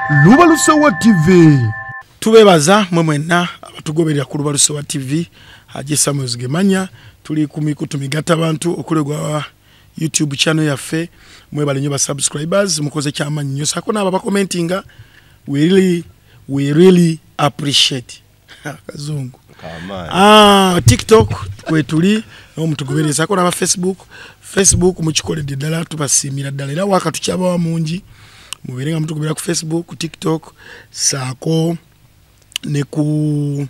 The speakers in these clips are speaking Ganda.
Lubalusewa TV. Tubebaza mwemwena abatugoberera ku Lubalusewa TV. Haji Samuel Zigemanya tuli kumigata abantu okulegwa YouTube channel yaffe. Mwebale nyo ba subscribers mukoze kyama nnyo sako naba commentinga. We really appreciate. Kazungu. TikTok kwetuli no mutugobereza sako naba Facebook mukikoledde ddala tubasimira ddala era wakati kyaba wa mungi muberenga mutugobera ku Facebook ku TikTok sako ne ku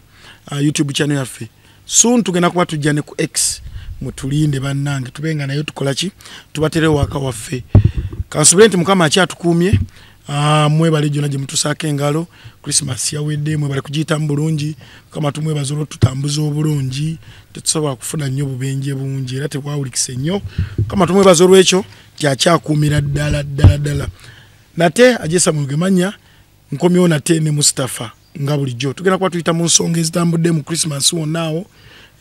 YouTube channel yaffe. Soon tugenda kuba tujja ne ku X mutulinde bannange tubenga nayo tukolaki tubatere waka waffe kansubilenti mukama akyatukumye mwebale jona je mutusaka engalo Christmas yawedde mwebale kujita mbulungi kama tumwe bazolo tutambuza obulungi tusobola kufuna nnyo bubenje bungi era tewawulikise nnyo kama tumwe bazolo ekyo kyakyakumira ddala nate ajesa mugemanya nkomyo nate ne Mustafa nga bulijjo tugenda kuba tuyita mu nsonga ezitambudde mu Christmas wonaawo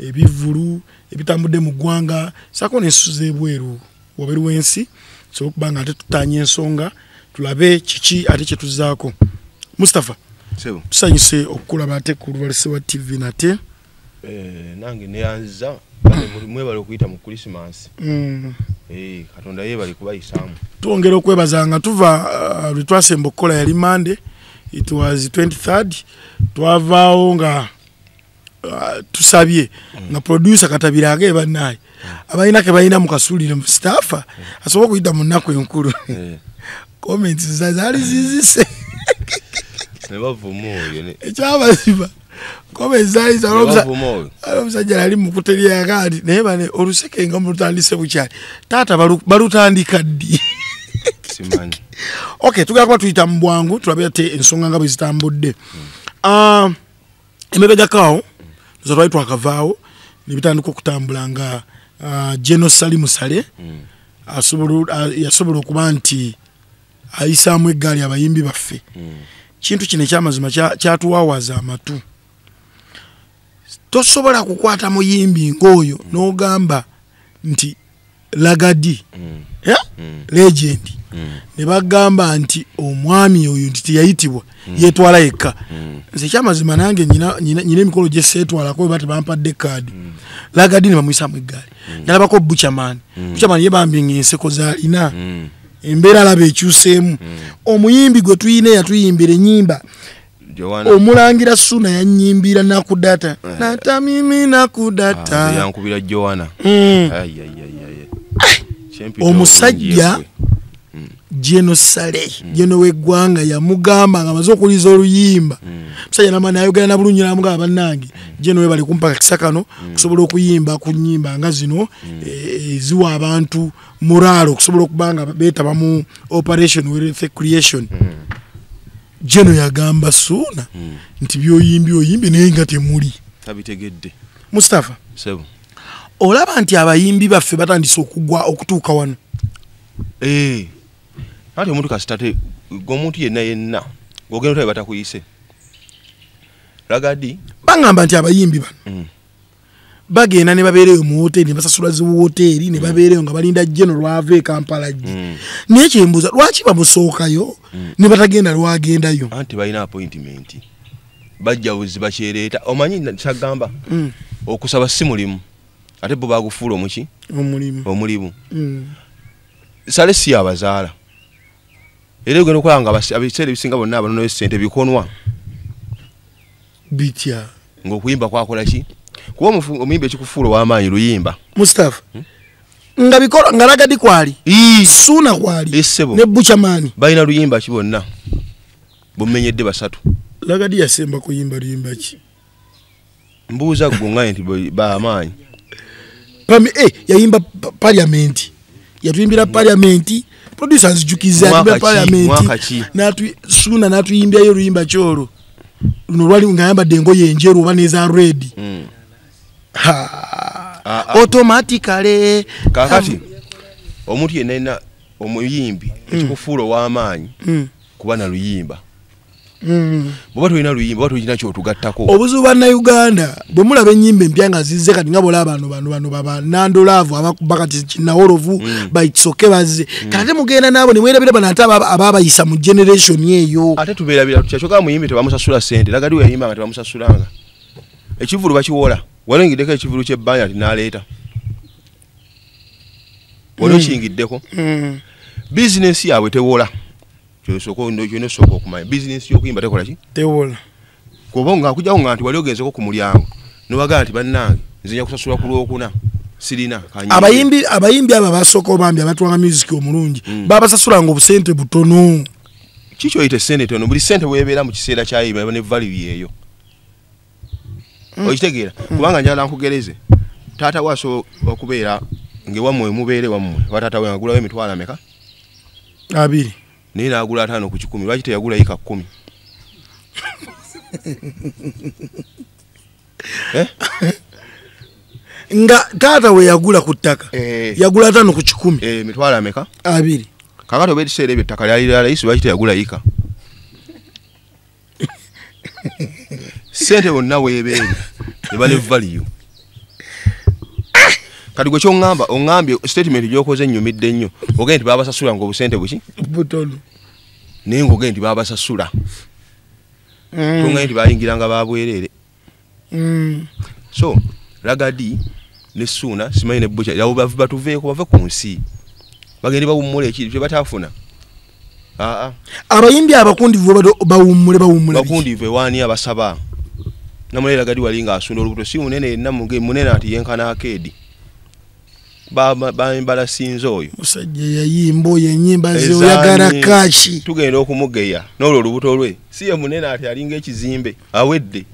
ebivulu ebitambudde mu gwanga sako nesuze bweru waberu wensi so kubanga ate tutanye ensonga tulabe kiki ate kye tuzaako Mustafa sebo tusanyise okulaba ate ku Lubalusewa TV nate nange neyanza bane mwebale okuyita mu Christmas katonda yebali kubayisamu tuongera okwebazanga tuva lwetwasemba okukola yali Monday it was 23rd twavaawo nga tusabye nga producer katabira age bannaye abayina ke bayina mu kasulire mu staffa asobola kuyita mu nnaku enkulu comments zazali zizise ne bavumoyo ne ekyabaziba comments zali zamusajja ali mu kuteria akadi naye bane oluseke nga mutandise bukyali tata balutandika ddi simanyi okay tugenda kuba tuyita mu bwangu tulabe ate ensonga nga bwe zitambudde emebega kawo zotwali twakavaawo nebitandika okutambula nga General Salimu Sale yasobola okuba nti ayisaamu eggaali abayimbi baffe kintu kino ekyamazima kyatuwaawaza amatu tosobola kukwata muyimbi ng'oyo n'ogamba nti Lagadi legend ne bagamba nti omwami oyo nti teyayitibwa yetwala yekka nze kyamazima nange nyina emikolo gye seetwalako bate bampadde kaadi Lagadi ne bamuyisaamu eggaali nalabako Buchaman ye bambinga enseko zaalina embeera alaba ekyuseemu omuyimbi gwe tuyina yatuyimbira ennyimba omulangira Suna yannyimbira nakudata natamimi nakudata yankubira Joanna omusajja General Sale General w'eggwanga yamugamba nga amaze okuliza oluyimba musajja namani ayogera na bulungi namuga bannange General bali kumpa kisakano kusobola okuyimba ku nnyimba nga zino ziwa abantu moralo kusobola okubanga betaba mu operation with creation General yagamba Suna nti byoyimbi naye nga temuli tabitegedde Mustafa sebo olaba nti abayimbi baffe batandise okugwa okutuuka wano ate omuntu kasitate gomuntu yenna ogenda otale batakuyise Lagadi bangamba nti abayimbi bano bagenda ne babeereyo mu hoteli ne basasula zi hoteli ne babeereyo nga balinda General lwava e Kampala naye kyembuuza lwaki bamusookayo ne batagenda lwagendayo anti balina appointment bajjawuzi bakyereeta omanyi kyagamba okusaba si mulimu ate bo bagufuula omuki omulimu Sale si abazaala era ogenda okola nga abiseera ebisinga bonna abanonayo ssente bikonwa bitya ng'okuyimba kwakola ki kuba omuyimba ekikufuula ow'amaanyi luyimba Mustafa nga bikola nga Lagadi kwali Suna kwali ne Buchaman balina luyimba ki bonna bumenyedde basatu Lagadi yasemba kuyimba luyimba ki mbuuza gungaye nti bamaanyi yayimba Parliament yatuyimbira Parliament producers jukiza yatuyimbira Parliament Suna natuyimbyayo luyimba kyolo luno lwali ngayambadde engoye enjeru oba neza red automatically kakati omuntu yenna omuyimbi ekikufuula ow'amaanyi kuba na luyimba bwe tulina luyimba tulina kyotugattako obuzibu bwa Uganda bwe mulaba ennyimba empya nga zizze kati nga bola bano baba nandolaavu abakuba kati kinawolovu bayitsoke bazze kati mugenda nabo ne mwerabira bano ate ababayisa mu generation eyo ate tubeerabira tutya kyokka muyimbi tebamusasula ssente Lagadi we yayimba nga tebamusasulanga ekivulu bakiwola walengiddeko ekivulu ky'ebbanja tinaleeta wali okingiddeko bizinesi yaabwe tewola kyosooka okumanya bizinesi y'okuyimba tekola ki tewola kuba ng'akujjawo nga nti wali ogenzeko ku mulyango nobagaa nti bannange nzinya kusasula ku lwokuna sirina abayimbi abo abasooka bambi abatwanga music omulungi babasasulanga obusente butono kikyoyita essente tono buli ssente weebeera mu kiseera kyayo ne value yeeyo okitegeera kubanga njala nkugereze taata waaso okubeera ngewammwe mubeere wammwe wataata we agulawo emitwalo ameka 2 naye naagula 5 ku 10 lwaki teyagula yika 10 nga taata we yagula ku ttaka yagula 5 ku 10 mitwalo ameka 2 kakati oba ekiseera ebyo ettaka lyali lya layisi lwaki teyagula yika sente bonna weebeere eba ne value kati gwe kyoŋŋamba oŋŋambye statement gy'okoze ennyumidde nnyo ogende nti baabasasula ng'obusente buki butono naye ng'ogende nti baabasasula tongende nti bayingiranga babwereere so Lagadi ne Ssuuna simanyi ne Bukya abo batuveeko bave ku nsi bagende bawummula ekiri kye bataafuna abayimbi abakundivu bawummule bakundivu ewaani abasaba namule Lagadi wali ng'asunda olubuto si munene yenna munene ati yenkana akeedi bambala sinza oyo musajja yayimba oyo ennyimba ze oyagala kaaki tugenda okumugeya n'olwo olubuto lwe si ye munene ati alinga ekizimbe awedde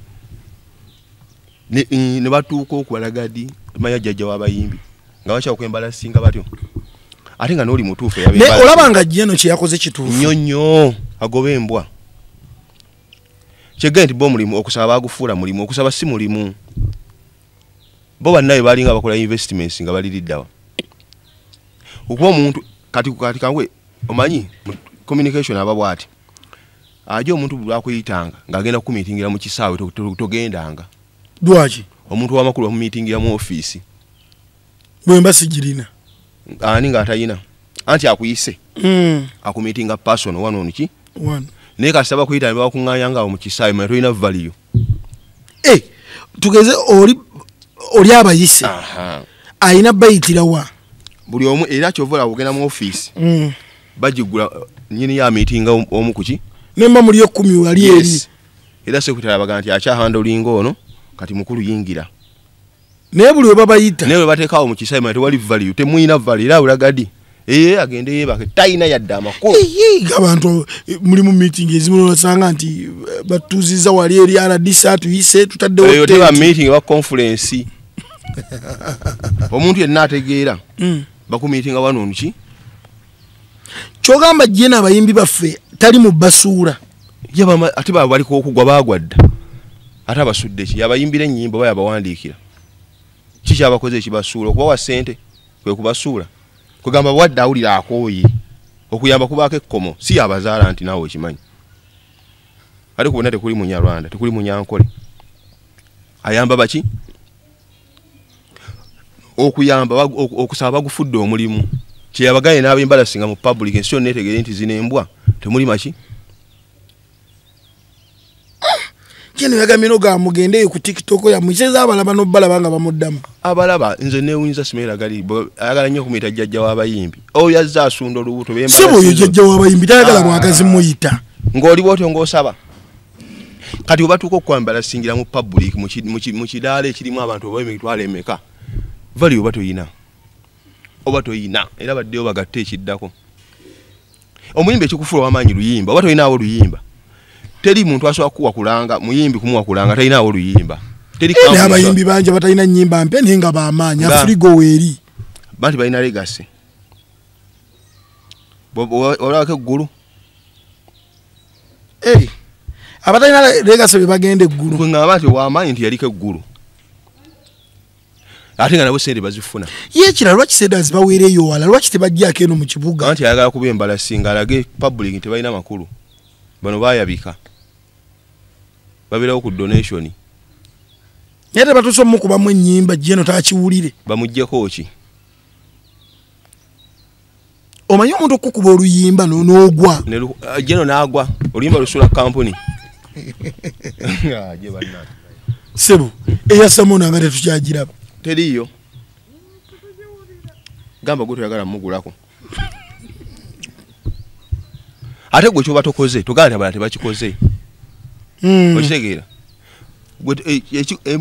ne batuuka okuba Lagadi manya jjajja w'abayimbi nga bakyakwembala singa batyo ate nga n'oli mutuufu olaba nga jjeno kye yakoze kituufu nnyo agoba embwa kyegenda nti bo omulimu okusaba bagufuula mulimu okusaba si mulimu bo bannaye balinga bakola investments nga baliriddawa okuba omuntu kati kangwe omanyi communication aba bwati aje omuntu bwakuyitanga ng'agenda kumitingira mu kisaawe togendanga lwaki omuntu w'amakulu bamumitingira mu ofiisi bwemba sigirina ani ng'atayina anti akuyise akumitinga person one ki naye kasaba kuyita ne bakuŋŋaanya ngaawo mu kisaawe manya tolina value tugeze oli abayise ayina bayitirawa buli omu era kyovola kugenda mu ofiisi bagigula nyini ya mitinga omu kuki nemba muli 10 wali eri era sekretary abaga nti akyahandolinga ono kati mukulu yingira naye buli we babayita naye bateekawo mu kisaawe tewali value temuyina value era Lagadi agende yeebake tayina yadde amakulu abantu muli mu meeting ezimu basanga nti batuuziza wali eri RDC atuyise tutaddewo teba meeting ba conference omuntu yenna ategeera bakumitinga wano nki kyogamba jjena abayimbi baffe tali mu basuula ate baba baliko okugwa bagwadda ate abasudde ki yabayimbira ennyimba baya bawandiikira kiki abakoze ekibasuula okubawa ssente kwe kubasuula kugamba wadde awulira akooye okuyamba kubaako ekkomo si yabazaala nti naawe okimanyi ate kubonna tekuli Munyarwanda tekuli Munyankole ayamba baki okuyamba okusaba bagufudde omulimu kyeyabagaye n'abembala singa mu public ensi yonna etegere nti zino embwa temuli maki kino yagamino ga mugendeyo ku TikTok ya mwiseza abalaba n'obbalaba nga bamuddamu abalaba nze neewunza Simera Gali ayagala nnyo kumuyita jjajja w'abayimbi oyo yazza asunda olubuto bembala si oyo jjajja w'abayimbi tayagala mwagazi muyita ng'oli bwotyo ng'osaba kati obatuuka okukwambala singira mu public mu kidaala ekirimu abantu oba emitwalo emeka vali oba toyina era baddeyo bagatte ekiddako omuyimbi ekikufuula w'amaanyi luyimba oba toyinaawo luyimba teri muntu asobola kuwakulanga muyimbi kumuwakulanga talinaawo luyimba teri abayimbi bangi batalina nnyimba mpya naye nga bamaanyi afurigo weeri banti balina legasi olabako eggulu abatalina legasi be bagenda eggulu kweŋŋamba nti wamaanyi nti yaliko eggulu ate nga nabo sente bazifuna ye ekirala lwaki sente zibaweereyo wala lwaki tebajjako eno mu kibuga anti ayagala kuba embalasinga alage public nti balina makulu bano bayabika babirawo ku donation yete batusomo kubamu ennyimba jeno taakiwulire bamuggyeko ki omanyi omuntu okukuba oluyimba n'ogwa jeno n'agwa oluyimba lusula kampuni sebo eyasamona nga tetukyagiraba teriyo gamba gwe toyagala mugulako ate gwe kyoba tokoze tuganda abala tebakikoze okitegeera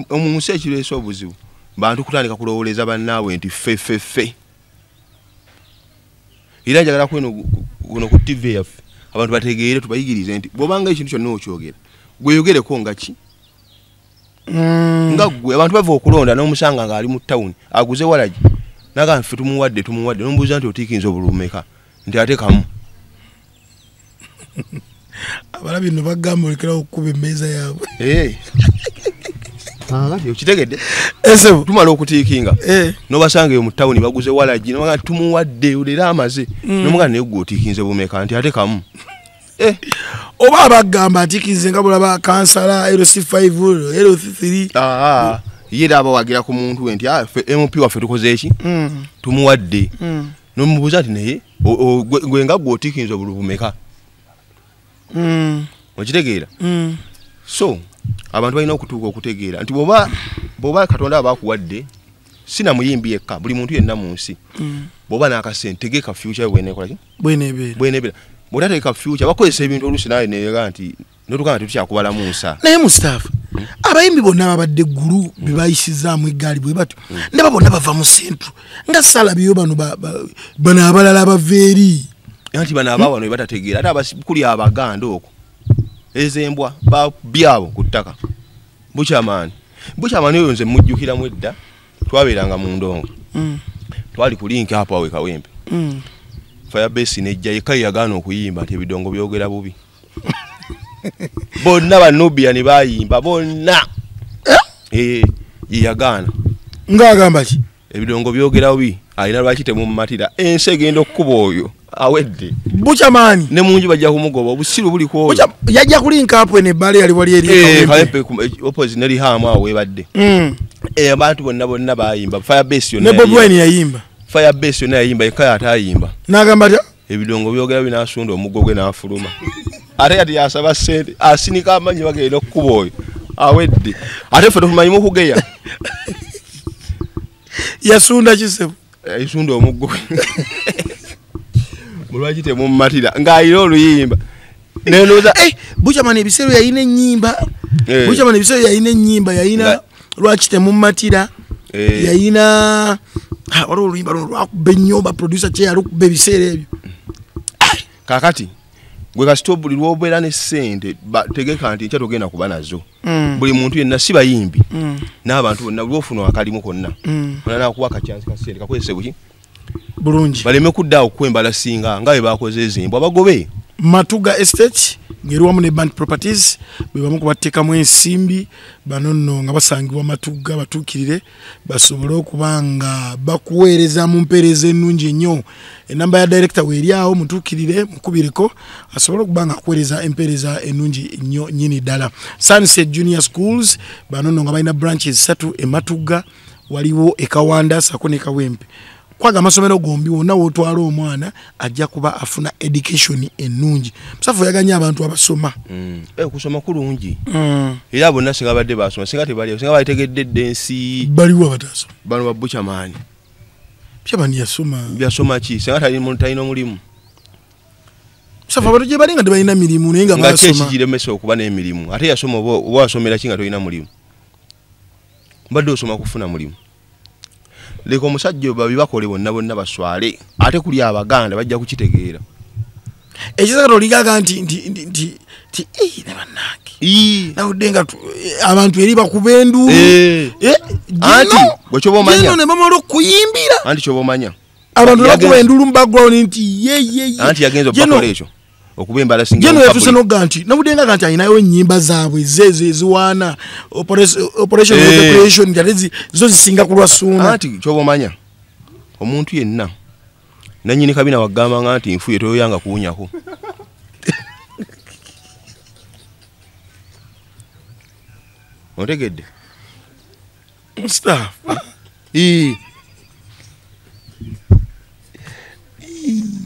omunsi ekireesa obuzibu bantu kutandika kulowoleza bannaabwe nti fe era njagala kuno ku TV yaffe abantu bategeere tubayigirize nti bw'obanga ekintu kyonna okyogera gweyogereko nga ki nga gwe abantu bava okulonda n'omusanga ng'ali mu ttawuni aguze walagi naga ffe tumuwadde n'omubuuza nti otiikinza obulumeka nti ate kamu abalabi no bagamba olekera okukuba emmeeza yaabwe okitegedde esebo tumala okutiikinga n'obasanga eyo mu ttawuni baguze walagi nobaga tumuwadde olera amaze n'omugana naye gwe otiikinze bumeka nti ate kamu oba abagamba atiikinze nga bulaba kansala LC5 LC3 ye aba wagira ku muntu we nti MP waffe tukoze eki tumuwadde n'omubuuza nti naye gwe nga gwe otiikinze obulumeka okitegeera so abantu balina okutuuka okutegeera nti bw'oba Katonda abakuwadde sina muyimbi yekka buli muntu yenna mu nsi bw'oba n'akasente tegeka future bweneekola ki bweneebera bw'otategeka future bakozesa ebintu oluusi nawe neega nti notukanga tetukyakubala mu nsa naye Mustapha abayimbi bonna babadde eggulu be bayisizaamu eggaali bwe batyo ndaba bonna bava mu sentru nga salabyo bano abalala bava eri nti bano abawano we batategeera ate abakuli abaganda okwo ezembwa byabo ku ttaka bukyamaani oyo nze mujjukiramu edda twabeeranga mu ndongo twali ku linki apo awe Kawempe Firebase nejja yekka yagaana okuyimba nti ebidongo byogera bubi bonna banubia ne bayimba bonna yeyagaana ng'agamba ki ebidongo byogera bubi alina lwaki temumumatira ensi egenda okukuba oyo awedde bukyamaani ne munju bajja kumugoba obusiru buli ku oyo yajja kulinka apo enebbali yali wali eri Kawempe opposite neri hamu awo webadde abantu bonna bayimba Firebase yonna ne Bobi Wine yayimba Firebase yonna yayimba yekka atayimba n'agamba ta ebidongo byogera binasunda omuggo gwe n'afuluma ate yati yasaba ssente asinika amanyi bagenda okukuba oyo awedde ate ffe tumanyi mukugeya yasunda kisebo yasunda omuggo mulwaki temumumatira ng'ayina oluyimba nendoza bukyamani ebiseero yayina ennyimba bukyamani ebiseero yayina ennyimba yayina lwaki temumumatira yayina waliwo oluyimba luno lwakuba ennyo baproducer kye yalukuba ebiseera ebyo kakati gwe kasito buli lwobeera ne ssente tegeka nti nkya togenda kuba nazo buli muntu yenna si bayimbi n'abantu bonna lwofuna akalimu konna ona nakuwa akacyansi ka ssente kakozese buki bulungi baleme kuddaawo kukwembala singa nga bwe bakoze ezimbwa bagobe Matuga Estate ngeri wamu ne Band Properties bwe bamu kubateekamu ensimbi bano nno nga basangibwa Matuga batuukirire basobole okuba nga bakuweereza mu mpeereza ennungi ennyo enamba ya director weeri awo mutuukirire mukubireko asobole okuba nga akuweereza empeereza ennungi nnyo nnyini ddala Sunset Junior Schools bano nno nga balina branches 3 e Matuga waliwo e Kawanda sako ne Kawempe kwaga amasomero gombi wonna wootwala omwana ajja kuba afuna education ennungi musafu yaganya abantu abasoma kusoma kulungi era bonna singa badde basoma singa tebali singa bategedde densi baliwo abatasoma bano babukyamaani byabani yasoma byasoma ki singa talina omulimu musafu abantu gye balinga tebalina mirimu naye nga basoma nga kyekiremesa okuba n'emirimu ate yasoma oba wasomera ki nga tolina mulimu mbadde osoma kufuna mulimu leka omusajja babi bakole bonna baswale ate kuli abaganda bajja kukitegeera ekisaka toligaga nti ne bannange nawuddenga abantu eri bakuba enduulu anti bwe kyoba omanya ne bamala okuyimbira anti kyoba omanya abantu bakuba enduulu mu background nti anti yagenza okubakola ekyo okuba embala singa jeno yatuse noga nti nawuddenga nti ayinayo ennyimba zaabwe ziwaana operation creation nti zo zisinga kulwa suuna anti kyoba omanya omuntu yenna nannyini kabina wagambanga nti nfuye toyoyanga kuwunyako Otegedde? Mustafa.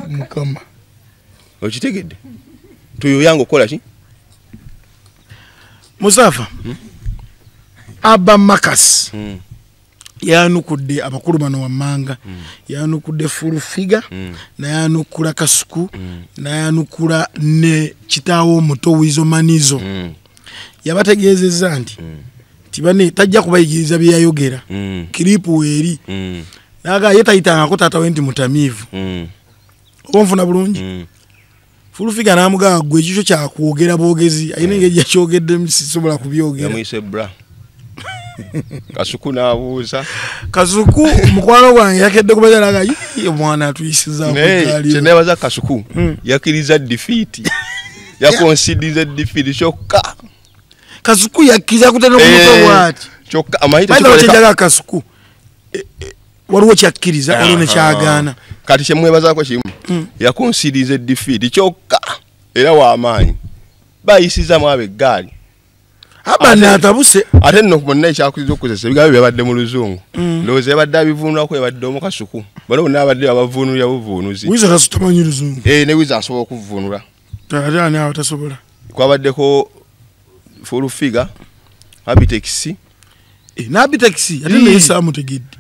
Mukama. Okitegedde? Tuyoyango kola ki? Mustafa. Abba Makas. Yanukudde abakulu bano wammanga. Yanukudde Furufiga. Na yanukula Kasuku. Na yanukula ne kitaawo omuto Wizo Manizo. Yabategeezezza nti tibane tajja kubayigiriza bye yayogera. Kiripu weeri. Naga yetayitangako taata we nti mutamiivu. Obonfuna bulungi. Furufiga namugaa gwe ekikyo kyakwogera boogezi ayina engeri yakyogeddemu sisobola kubyogera. Yamuyise bra. Kasuku n'abuuza. Kasuku mukwano gwange yakedde kubajalaga omwana atuyisiza okutali. Kyenebaza Kasuku yakiriza defeat. Yakonsidiza defeat kyokka. Kasuku yakkiriza kutenda omuntu bwati. Kyokka amayita kyejaga Kasuku. Waliwo kyakkiriza olwo ne kyagaana. Kati kyemwebazaako kimu. Yakonsidiza defeat kyokka era w'amaanyi. Bayisiza mu ab'eggaali. Abana atabuse ate nno bonna ekyakuziza okukozesa ebigambo byabadde mu Luzungu. Ndowooza yabadde abivuunulako yabadde omu Kasuku. Bano bonna abadde abavuunulira buvuunuzi. Wiza tasutamanyi Luzungu. Ne Wiza asobola okuvuunula. Ate ani awo tasobola. Kwabaddeko Furufiga, Abitex. N'Abitex ate ne Isa mutegedde.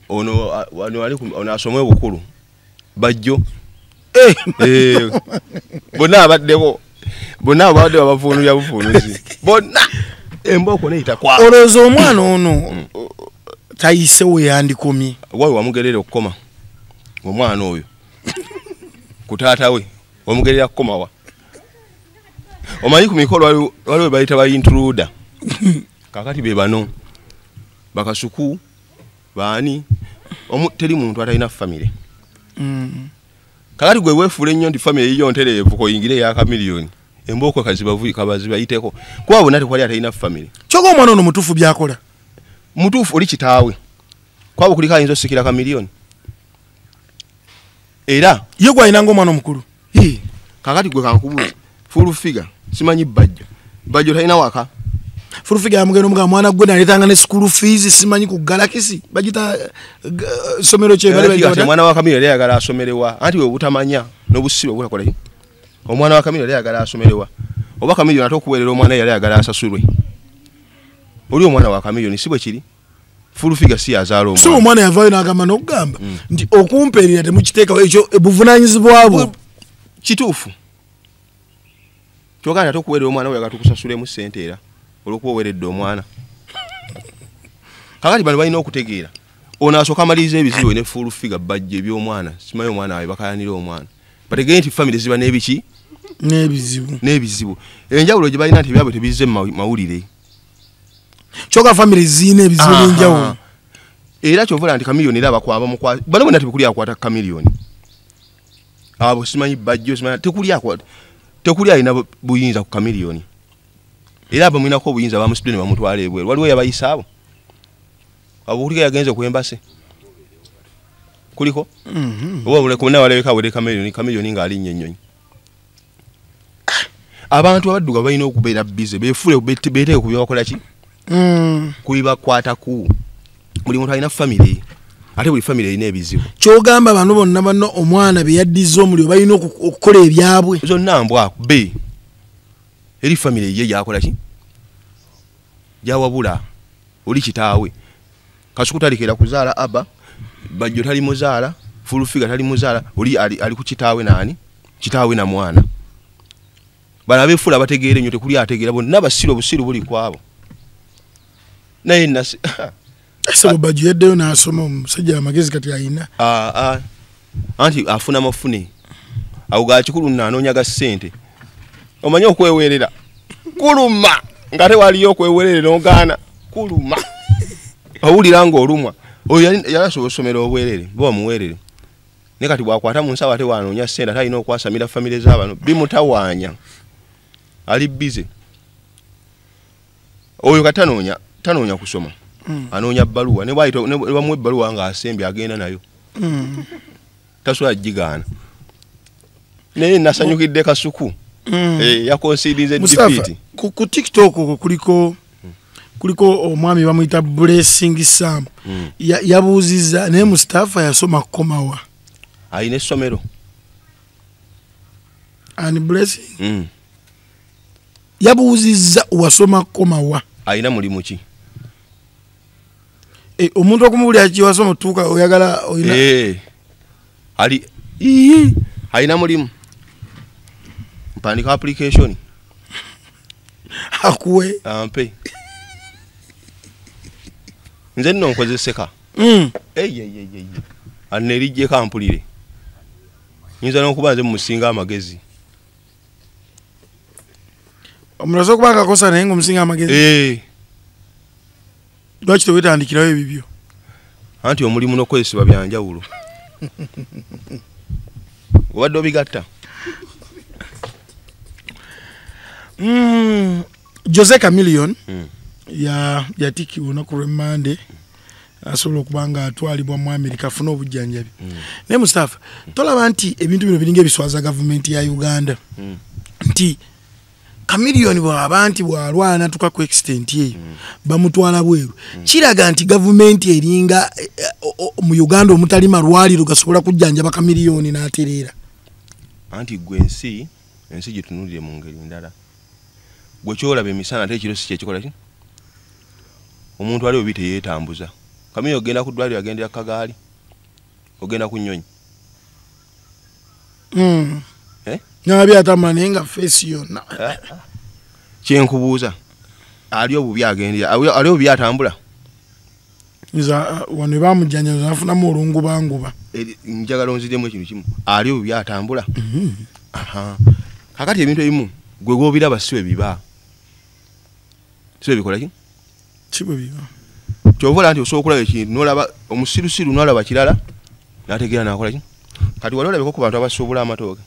Ono asomwe bukulu. Bajjo. Bonna abaddeko. Bonna abadde abavuunulira buvuunuzi. Bonna emboko neyita kwa. Olowooza omwana ono tayise we yandikomye. Wawe wamugerera okukoma. Omwana oyo. Ku taata we wamugerera kukoma wa. Omanyi ku mikolo waliwo bayita ba intruder. Kakati be bano. Bakasuku baani teri muntu atalina family. Kakati gwe weefule nnyo nti family yiyo ntereevu koyingire ya kamiliyoni. Emboko kabaziba yiteko. Kuba bonna tekwali atalina family. Kyoko omwana ono mutuufu byakola. Mutuufu oli kitaawe. Kwabo kuliko ayinza osikira kamiliyoni. Era ye gwalina ng'omwana omukulu. Kakati gwe kankubuuza. Furufiga simanyi Bajjo. Bajjo talina waka. Furufiga yamugenda omugamba mwana gwe naletanga ne school fees simanyi ku Galaxy. Bagita somero kye bali bagita. Mwana wa Kamiro yali ayagala asomerewa. Anti we butamanya n'obusibe obulakola ki. Omwana wa Kamiro yali ayagala asomerewa. Oba Kamiro nato okuweerera omwana yali ayagala asasulwe. Oli omwana wa Kamiro ni sibwe kiri. Furufiga si yazaala omwana. So omwana yavaayo n'agamba n'okugamba nti okumpeerera temukiteekawo ekyo buvunaanyizibwa bwo. Kituufu. Kyogana nato okuweerera omwana we yagala tukusasulemu ssente era olwokuba oweeredde omwana. Kakati bano balina okutegeera. Ono asooka amaliriza ebizibu ne Furufiga Bajjo eby'omwana. Simanyi omwana wawe bakayanira omwana. Bategere nti family ziba n'ebiki? N'ebizibu. Enjawulo gye balina nti byabwe tebizze mawulire. Kyoka family ziina ebizibu n'enjawulo. Era kyovula nti kamiliyoni era bakwaba mukwa. Bano bonna tebikuli akwata kamiliyoni. Abo simanyi Bajjo simanyi tekuli alina buyinza ku kamiliyoni. Era abo mwinako obuyinza bamusitule ne bamutwala ebweru. Waliwo yabayisa abo. Abo kuliko yagenze ku embase. Kuliko? Oba mule kumuna waleweka wele kamiliyoni ng'alinnye ennyonyi. Abantu abadduga balina okubeera busy beefule beeteeke ku byabakola ki? Kubibakwataku. Buli muntu alina family. Ate buli family erina ebizibu. Kyogamba bano bonna banno omwana be yaddiza omuliro balina okukola ebyabwe. Zonna mbwaku be. Eri family ye yakola ki? Jawabula oli kitaawe. Kasuku talikera kuzaala Abba. Bajjo tali muzaala. Furufiga tali muzaala. Oli ali ku kitaawe nani? Kitaawe na mwana. Bana beefula bategeere nnyo tekuli ategeera bonna basiru obusiru buli kwabo. Naye nasi Sebo Bajjo yeddeyo n'asoma omusajja amagezi kati ayina. Anti afuna mafune. Awo ga kikulu n'anoonya ga ssente. Omanyi okweweerera. Kuluma. Ngate waliyo okweweerera n'ogaana. Kuluma. Awulira ng'olumwa. Oyo yali asobola osomera obwerere. Bo bamuweerere. Ne kati bwakwata mu nsawo ate wanoonya ssente ate alina okwasamira famire z'abano. Bimutawaanya. Ali busy. Oyo kati tanoonya kusoma. Anoonya bbaluwa. Ne bamuwa ebbaluwa ng'asembye agenda nayo. Tasobola gigaana. Naye nasanyukidde Kasuku. Yakonsidize defeat. Ku TikTok kuliko kuliko omwami bamuyita Blessing Sam yabuuziza naye Mustafa yasoma komawa ayina essomero and Blessing yabuuziza wasoma komawa ayina mulimu ki omuntu okumubulira ki wasoma tuuka oyagala oyina ali ayina mulimu mpandika application akuwe ampe nze nno nkozeseka anerijje kampulire nyinza n'okuba nze mumusinga amagezi omulaze okuba akakosa naye ng'omusinga amagezi lwaki tewetandikirawo ebibyo anti omulimu n'okozesebwa byanjawulo obadde obigatta Jose Chameleone yatikibwa olunaku lw'Emmande asobola okuba nga atwalibwa mu Amerika afune obujjanjabi naye Mustafa tolaba nti ebintu bino biringa ebiswaza gavumenti ya Uganda nti Chameleone bw'aba nti bw'alwana tuka ku extent eyo bamutwala bweru kiraga nti gavumenti eringa mu Uganda omutali malwaliro gasobola kujjanjaba Chameleone n'atereera anti gwe ensi gyetunulire mu ngeri ndala gwe kyolaba emisana ate ekiro si kyekikola ki omuntu ali obi teyeetambuza Chameleone ogenda ku ddwaliro agendera kagaali ogenda ku nnyonyi nabi atambula naye nga feesi yonna kyenkubuuza ali obubi agendera ali obubi atambula wano bamujjanjaza nafunamu olungubanguba njagala onziremu ekintu kimu ali obubi atambula kakati ebintu ebimu gwe gw'obiraba si bwe biba si bwe bikola ki si bwe biba kyovola nti osobola okulaba ekintu n'olaba omusirusiru n'olaba kirala n'ategeera n'akola ki kati wali olabeko ku bantu abasuubula amatooke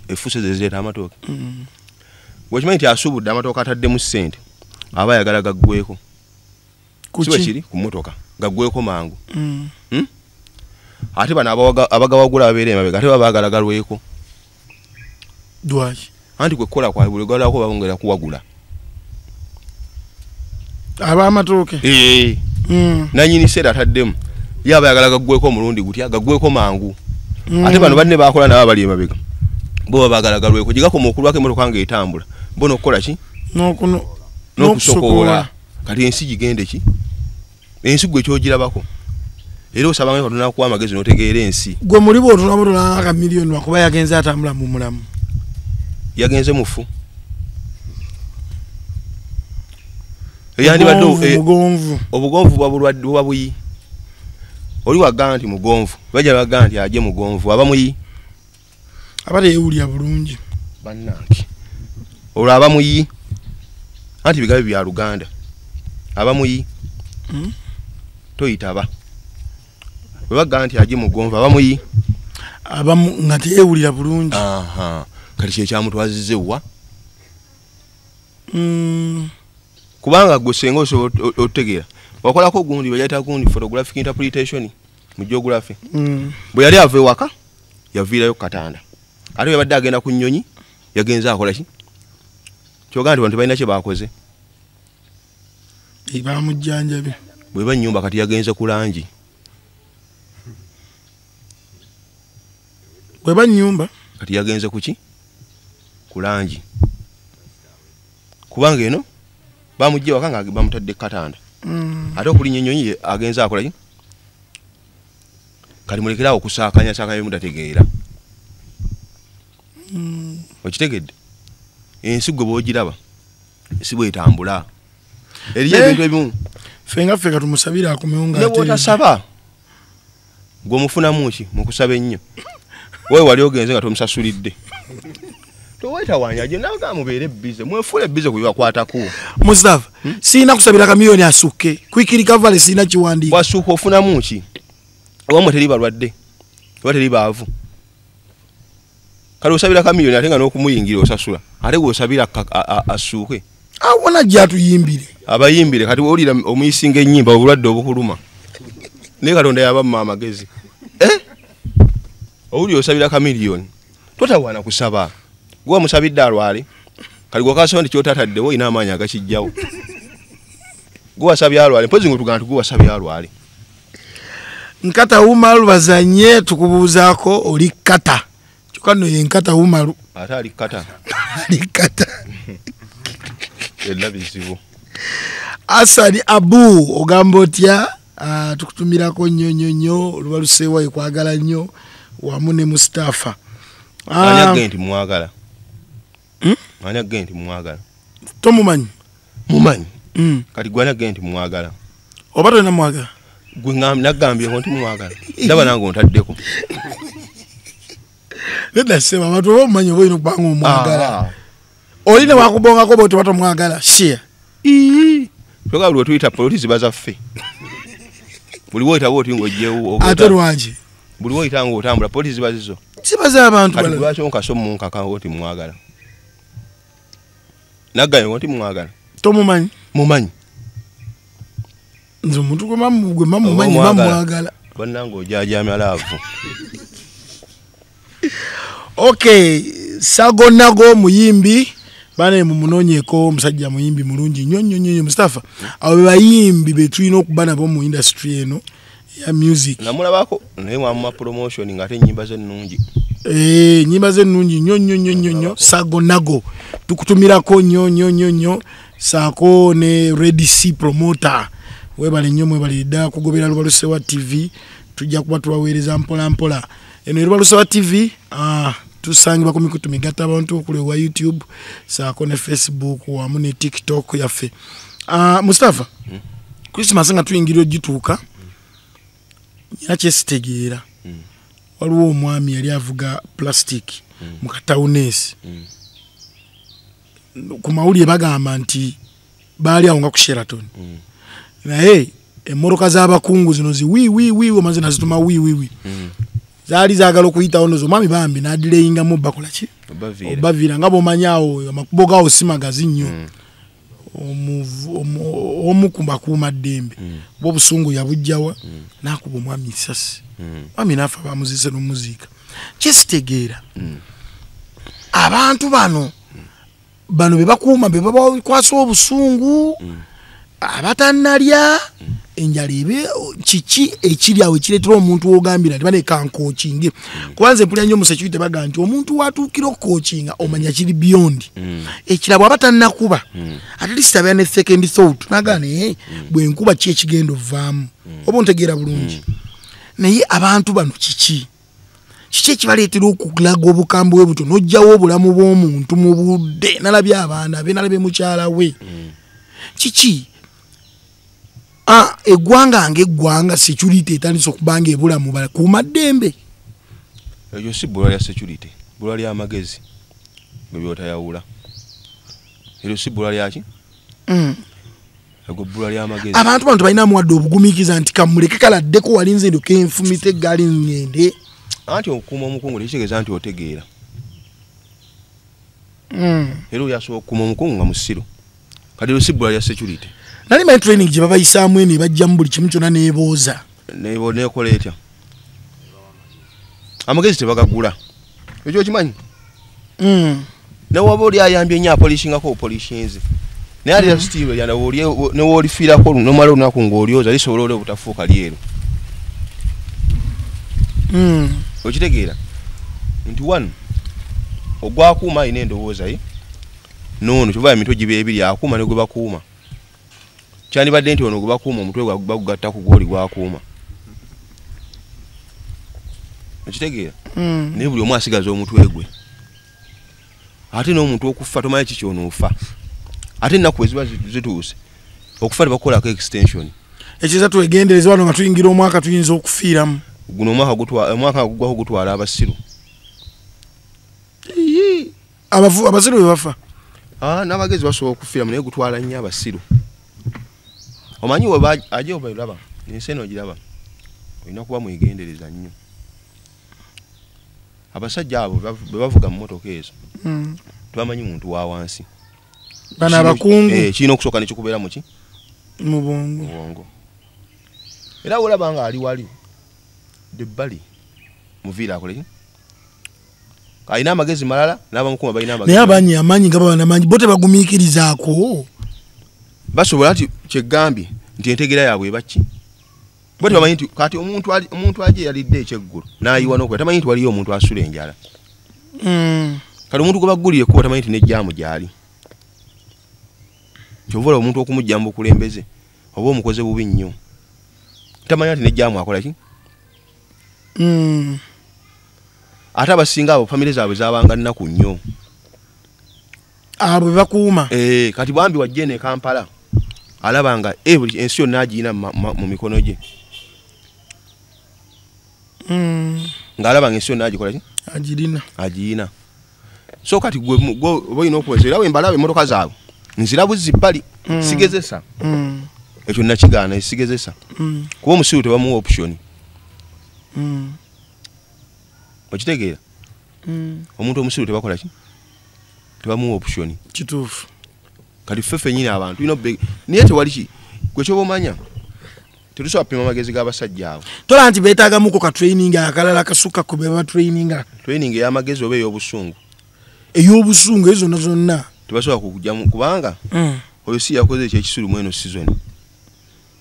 effuuse ze zireeta amatooke wekimanyi nti asuubudde amatooke ataddemu ssente aba ayagala gaggweko si bwe kiri ku mmotoka gaggweko mangu ate bano abagawagula ababeera emabega ate baba baagala galweko dwaki anti kwe kukola kwabwe buli galako babongera kuwagula ab'amatooke nanyini seera ataddemu ye aba ayagala gaggweko omulundi gutya gaggweko mangu ate bano banne bakola nabo bali emabega bo baba baagala galweko gye gakoma okulwako emmotoka ng'etambula bo n'okukola ki n'okusokoola kati ensi gigende ki ensi gwe kyogirabako era osabanga Katonda akuwa amagezi n'otegeera ensi gwe muli bw'otunabutula Chameleone lwakuba yagenze atambula mu mulamu yagenze mufu obugonvu buba buyi oli wagamba nti mugonvu bajja bagamba nti ajje mugonvu aba muyi aba teyewulira bulungi bannange olwo aba muyi anti bigabe bya Luganda aba muyi toyitaba bwe bagamba nti ajje mugonvu aba muyi aba nga teyewulira bulungi kati kye kyamutwazizza wa kubanga gwe senga osobola otegeera wakolako gundi bajayita gundi photographic interpretation mu geography bwe yali ava ewaka yaviirayo Katanda ate bwe badde agenda ku nnyonyi yagenze akola ki kyogaa nti bantu balina kye baakoze bamujjanjabe bwe ba nnyumba kati yagenze ku langi bwe ba nnyumba kati yagenze ku ki ku langi kubanga eno bamujje waka nga bamutadde Katanda ate okulinya ennyonyi agenze akola ki kati mulekerawo okusaakanya mutategeera okitegedde ensi gwe bw'ogiraba si bwetambula eriyo ebintu ebimu fenga feka tumusabira akomewo nga ne bw'otasaba gwe omufunamu ki mu kusaba ennyo wewe wali ogenze nga tomusasulidde towetawanyaje nawe mubeere bize mwefule bize ku bibakwatako Mustafa sina kusabira Chameleone asuke kwikirika vale sina kiwandiika wasuka ofunamu ki wamwe teri balwadde teri baavu kale osabira Chameleone ate nga n'okumuyingira osasula ate gwe osabira asuke awona gyatuyimbire abayimbire kati olira omuyisinga ennyimba obulwadde obukuluma ne Katonda yabamma amagezi owuli osabira Chameleone totawana kusaba gwe musabidde alwale kali gwakasaba nti kyotataddewo ina amaanyi agakijjawo guwasa byalwale mpozi ngo tugana tuguwasa byalwale nkata umalu bazanye tukubuzaako oli kata kyokano ye nkata umalu ate ali kata ali kata ellabizibu Asani Abu ogamba otya tukutumirako nnyo olubaluseewa ekwagala nnyo wamu ne Mustafa anyagenti mwagala anyagenti mwagala tomumanyi mumanyi kati gwana agenti mwagala oba tolina mwagala gwe nagambye nti mwagala ndaba nange ontaddeko nedda sema abantu oba omumanyi oba olina okubanga omwagala olina wakubongako bwe toba tomwagala share toga lwe tuyita politi ziba zaffe buli woyita bwoti ng'ojjewo ate lwaki buli woyita ng'otambula politi ziba zizo ziba z'abantu kati lwaki onkaso munkaka oti mwagala nagambye nti mwagala tomumanyi mumanyi nze omuntu gwe mamumanyi mamwagala bannange ojajamya laavu okay Sago Nago muyimbi bana mumunonyeko omusajja muyimbi mulungi nnyo Mustafa abo bayimbi betulina okuba nabo mu industry eno ya music namulabako naye mu promotion ngate nyimba ze nnungi nyimba ze nnungi nnyo Sago Nago tukutumirako nnyo Sako ne Red Sea promoter webale nnyo mwebale dda kugobera Lubalusewa TV tujja kuba tubaweereza mpola eno Lubalusewa TV tusangibwa ku mikutu migatta abantu okuli wa YouTube Sako ne Facebook wamu ne TikTok yaffe Mustafa Christmas nga tuyingira ogituuka nyina kyesitegeera waliwo omwami yali avuga plastic mu katawunesi ku mawulire bagamba nti baali awo nga ku Sheraton naye emmoroka z'abakungu zino wi omaze nazituma wi zaali zaagala okuyitawo ndozo omwami bambi n'adileyingamu bakola ki obaviira nga bw'omanyaawo amakubo gaawo si magazi nnyo omu ku bakuuma ddembe bw'obusungu yabujjawa n'akuba omwami essasi mwami n'afa bamuzise n'omuziika kyesitegeera abantu bano be bakuuma be babakwasa obusungu abatannalya enjala ebe kiki ekiri awo ekireetera omuntu w'ogambira nti baneka nkookinge kubanze mpulira nnyo musecurity baga nti omuntu watuukira okukookinga omanya kiri beyond ekirabo abatannakuba at least abeera ne second thought nagane bwe nkuba ki ekigenda ovaamu oba ontegeera bulungi naye abantu bano kiki ekibaleetera okulaga obukambwe bwe buto n'ojjawo obulamu bw'omuntu mu budde nalabye abaana be nalabye mukyala we kiki eggwanga ng'eggwanga security etandise okubanga ebulamu kuuma ddembe ekyo si bbulwa lya security bbulwa lya magezi bwe byotayawula eryo si bbulwa lyaki ego bbulwa lya magezi abantu bano tebalinamu wadde obugumiikiza nti kamuleke kaladdeko wali nze ndo kenfumita eggaali ngende anti okukuuma omukungu tekitegeeza nti otegeera era oyasobola okukuuma omukungu nga musiru kati eryo si bbulwa lya security nali manyi training gye babayisaamu eno ebajjamu buli kimu kyonna neebooza neekola etya amagezi tebagagula ekyo okimanyi newaba oli ayambye nnyo apolishingako obupolishinzi naye alira sitiiwe newoolifiirako nomala olunaku ng'olyoza lisobola oli obutafuuka lyeru okitegeera nti wano ogwakuuma alina endowooza ye noono kyova emitwe giba ebiri akuuma ne gwe bakuuma kyandibadde nti ono gwe bakuuma omutwe bagugatta ku gwoli gwakuuma okitegeera naye buli omu asigaza omutwe gwe ate n'omuntu okufa tomanyi ki kyonoofa ate ennaku bwe ziba zituuse okufa tebakukolako extension ekiza twegendereza wano nga tuyingira omwaka tuyinza okufiiramu guno omwaka gugwaho gutwala abasiru abasiru be bafa n'abagezi basobola okufiiramu naye gutwala nnyo abasiru omanyi ajja oba olaba ensi eno ogiraba olina kuba mwegendereza nnyo abasajja abo bwe bavuga mu motoka ezo tebamanyi muntu wa wansi bana abakungu kirina okusooka ne kikubeera muki mu bwongo era olaba nga ali wali debbali muviira akoleki alina amagezi malala n'abamukuuma balina amagezi naye abanyi amanyi nga baba namanyi bo tebagumiikirizaako basobola ati kyegambye nti entegera yaabwe baki bwati bamanyi nti kati omuntu aje yalidde ekyeggulu n'ayiwa n'okuba tamanyi nti waliyo omuntu asula enjala kati omuntu gwe baggulire ekkubo tamanyi nti nejjaamu gyali kyovola omuntu okumujja mu bukulembeze oba omukoze bubi nnyo tamanyi nti nejjaamu akola ki ate abasinga abo famire zaabwe zabanga nnaku nnyo abo bakuuma kati bambi wajje ne Kampala alabanga buli ensi yonna agiina mu mikono gye ng'alabanga ensi yonna agikola ki agirina so kati gwe olina okuweza era wembalaba emmotoka zaabwe nzira buzzi bbali sigezesa ekyo nakigaana esigezesa kuba omusiru tebamuwa option okitegeera omuntu omusiru tebakola ki tebamuwa option kituufu kati ffeffe nyine abantu naye tewali ki gwe kyoba omanya tetusobola pima amagezi g'abasajja abo tola nti beetaagamuko ka training akalala kasukka ku be training ey'amagezi oba ey'obusungu ezo zonna zonna tebasobola kukugyamu kubanga oyo si yakoze ekyekisulu mweno season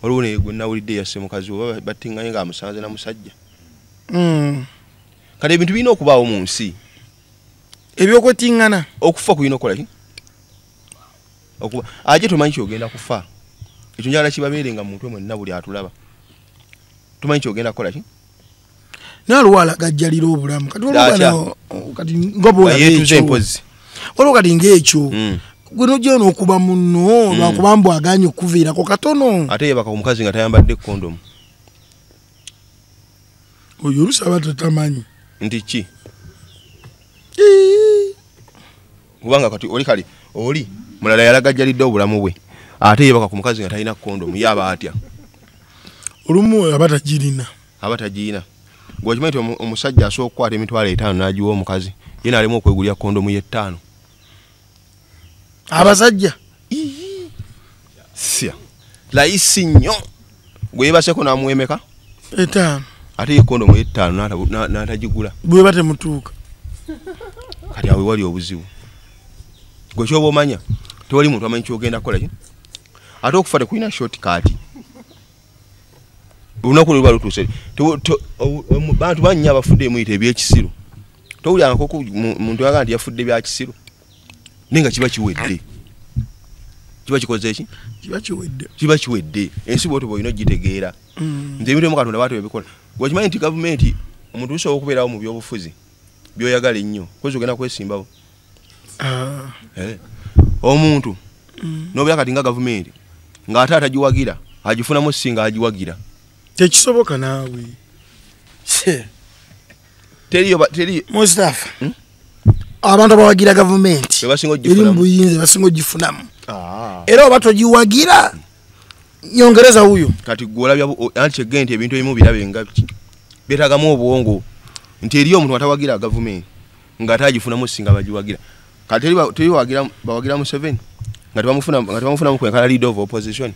waliwo naye gwe nawulidde yasse mukazi oba battinganye ng'amusanze na musajja kati ebintu birina okubaawo mu nsi ebyokwetingana okufa kulina okukola ki aje tomanyi kyogenda kufa ekyo njagala kibabeerenga mu mutwe mwenna buli atulaba tomanyi kyogenda kukola ki nalwala gajjalira obulamu kati yeetuze empozi waliwo kati ng'ekyo gwe nojja n'okuba munno lwakuba mbu aganye okuviirako katono ate yebaka ku mukazi nga tayambadde kondomu oyo olusi aba tatamanyi nti ki kubanga kati oli mulala yalagajjalidde obulamu bwe ate yebaka ku mukazi nga talina kondomu yaba atya olumu aba tagirina gwekimanyi nti omusajja asobola okukwata emitwalo 5 n'agiwa omukazi ye n'alema okwegulya kondomu ye 5 abasajja sya layisi nnyo gwe yebaseko n'amuwemeka 5 ate ye kondomu ye 5 n'atagigula bwe batemutuuka kati awe wali obuzibu gwe kyoba omanya tewali muntu amanyi kyogenda kukola ki ate okufa tekulina shortcut olunaku lwe lutuuse bantu bannya abafudde emuyita ebyekisiru towulyangako muntu yagaa nti yafudde byakisiru naye nga kiba kiwedde kiba kikoze eki kiba kiwedde ensi bwotyo bwolina ogitegeera nti ebintu emu Katonda bwatyo bebikola gwekimanyi nti gavumenti omuntu usobola okubeerawo mu byobufuzi byoyagala ennyo kozi ogenda kwesimbawo omuntu nobeera kati nga gavumenti ng'ate atagiwagira agifunamu singa agiwagira tekisoboka naawe teri Mustafa abantu abawagira gavumenti eri mu buyinza basinga ogifunamu era oba togiwagira nyongereza huyo kati gwolabya anti kyegenti ebintu ebimu birabe nga beetagamu obwongo nti eriyo omuntu atawagira gavumenti ng'atagifunamu singa bagiwagira kati teri bawagira mu 7 nga tebamufunamu kwenkala leader of opposition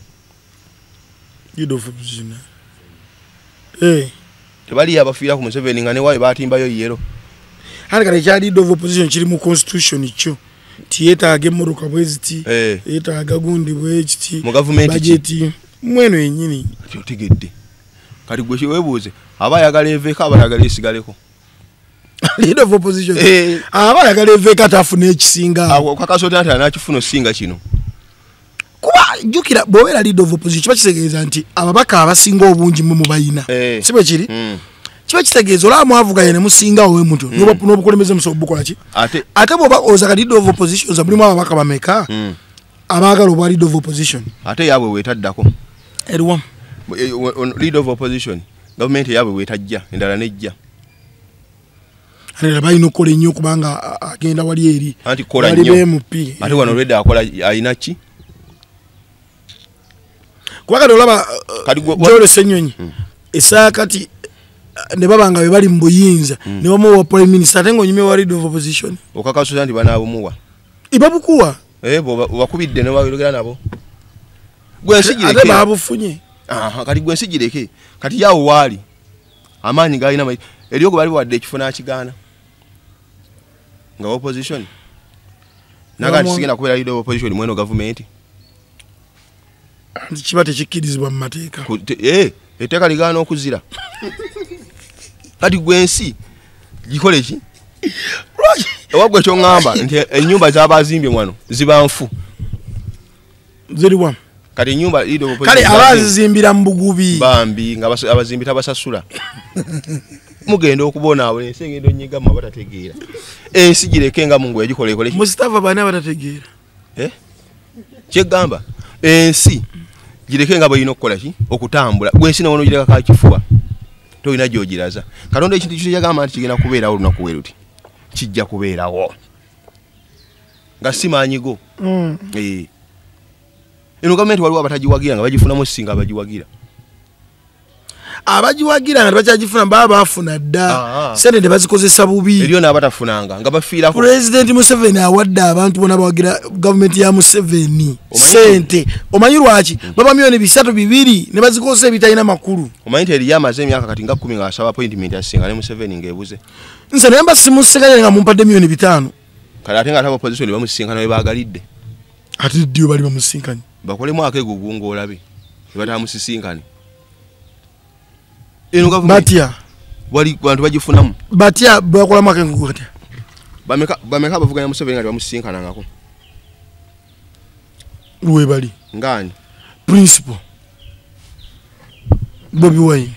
tebali abafiira ku Museveni nga ne waayo batimbayo yero hali kale kya leader of opposition kiri mu constitution kyo tiyetaaga emmotoka bweziti yetaaga gundi bwekiti mu government budget mweno yennyini kyotegedde kati gwe kiwebuuze aba ayagala eveeko aba ayagala esigaleko leader of opposition aba ayagala eveeko atafuna ekisinga kakasota nti anakifuna osinga kino kuba jukira bw'obeera leader of opposition kiba kitegeeza nti ababaka abasinga obungi mwe mubayina si bwe kiri kiba kitegeeza olaba mwavuganye ne musingawo we muto n'obukulembeze musobola bukola ki ate bw'oba oza ka leader of opposition za mulimu ababaka bameka abaagala obwa leader of opposition ate yaabwe weetaddako eriwamu leader of opposition gavumenti yaabwe weetajja endala nejja ate balina okukola ennyo kubanga agenda wali eri anti kola nnyo ate wano olwedda akola alina ki kubanga olaba Jole Ssenyonyi esaa kati ne babanga be bali mu buyinza ne bamuwa prime minister ate ng'onyumye wa leader of opposition okakasuza nti banaabumuwa ibabukuwa bakubidde ne bayogera nabo ate babufunye kati gwe nsigireke kati yaawo waali amaanyi galina eriyo gwe bali bawadde ekifo n'akigaana nga opposition naga nti sigenda kubeera leader of opposition mweno gavumenti kiba tekikkirizibwa mu mateeka etteeka ligaana okuzira kati gwensi gikole ki ewagwe kyoŋŋamba nti ennyumba z'abazimbye wano ziba nfu ziriwa kati ennyumba kale abazizimbira mu bugubi bambi nga abazimbi tabasasula mugenda okubonaawo ensi engendo nnyigamu abatategeera ensi gireke nga mungu egikolekole Mustafa baana abatategeera kyeggamba ensi gireke nga bweyina okukola ki okutambula gwensi nawono gireka kakifuba tolina gyogiraza Katonda ekintu kyagamba nti kigenda kubeerawo olunaku we luti kijja kubeerawo nga simaanyigo eno gavumenti waliwo abatagiwagira nga bagifunamu singa abagiwagira nga tebakyagifuna baba bafuna dda sente ne bazikozesa bubi eriyo n'abatafunanga nga bafiirako Pulezidenti Museveni awadde abantu bona bawagira gavumenti ya Museveni sente omanyi lwaki baba milioni 300 ne bazikozesa ebitalina makulu omanyi nti eriyo amaze emyaka kati nga 10 nga asaba appointment asinga ne Museveni ng'ebuze nze naye mbasimusiganye nga mumpadde milioni 5 kale ate nga ate opposition bamusinkana we baagalidde ate ddiyo bali bamusinkanye bakolemu akeegugu ng'olabe ne batamusisinkane batya wali bantu bagifunamu batya bakolamu akeegugu katya bameka abavuganya Museveni nga bamusisinkanangako lwe bali ngani principal Bobi Wine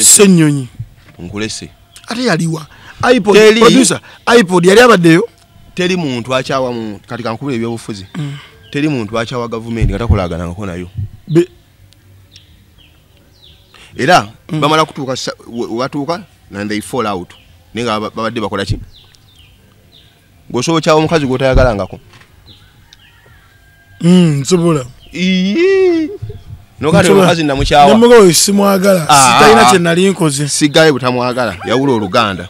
Ssenyonyi nkulese ate yaliwa iPod producer iPod yali abaddeyo teri muntu akyawa mu kati kankubira ebyobufuzi teri muntu akyawa gavumenti nga takolaganangako nayo era bamala kutuuka watuuka and they fall out ninga babadde bakola ki gosobo kyawo omukazi gwotayagalangako nsobola nokati omukazi namukyawa namugoyo simwagala sitalina kye nali nkoze sigaye butamwagala yawula oluganda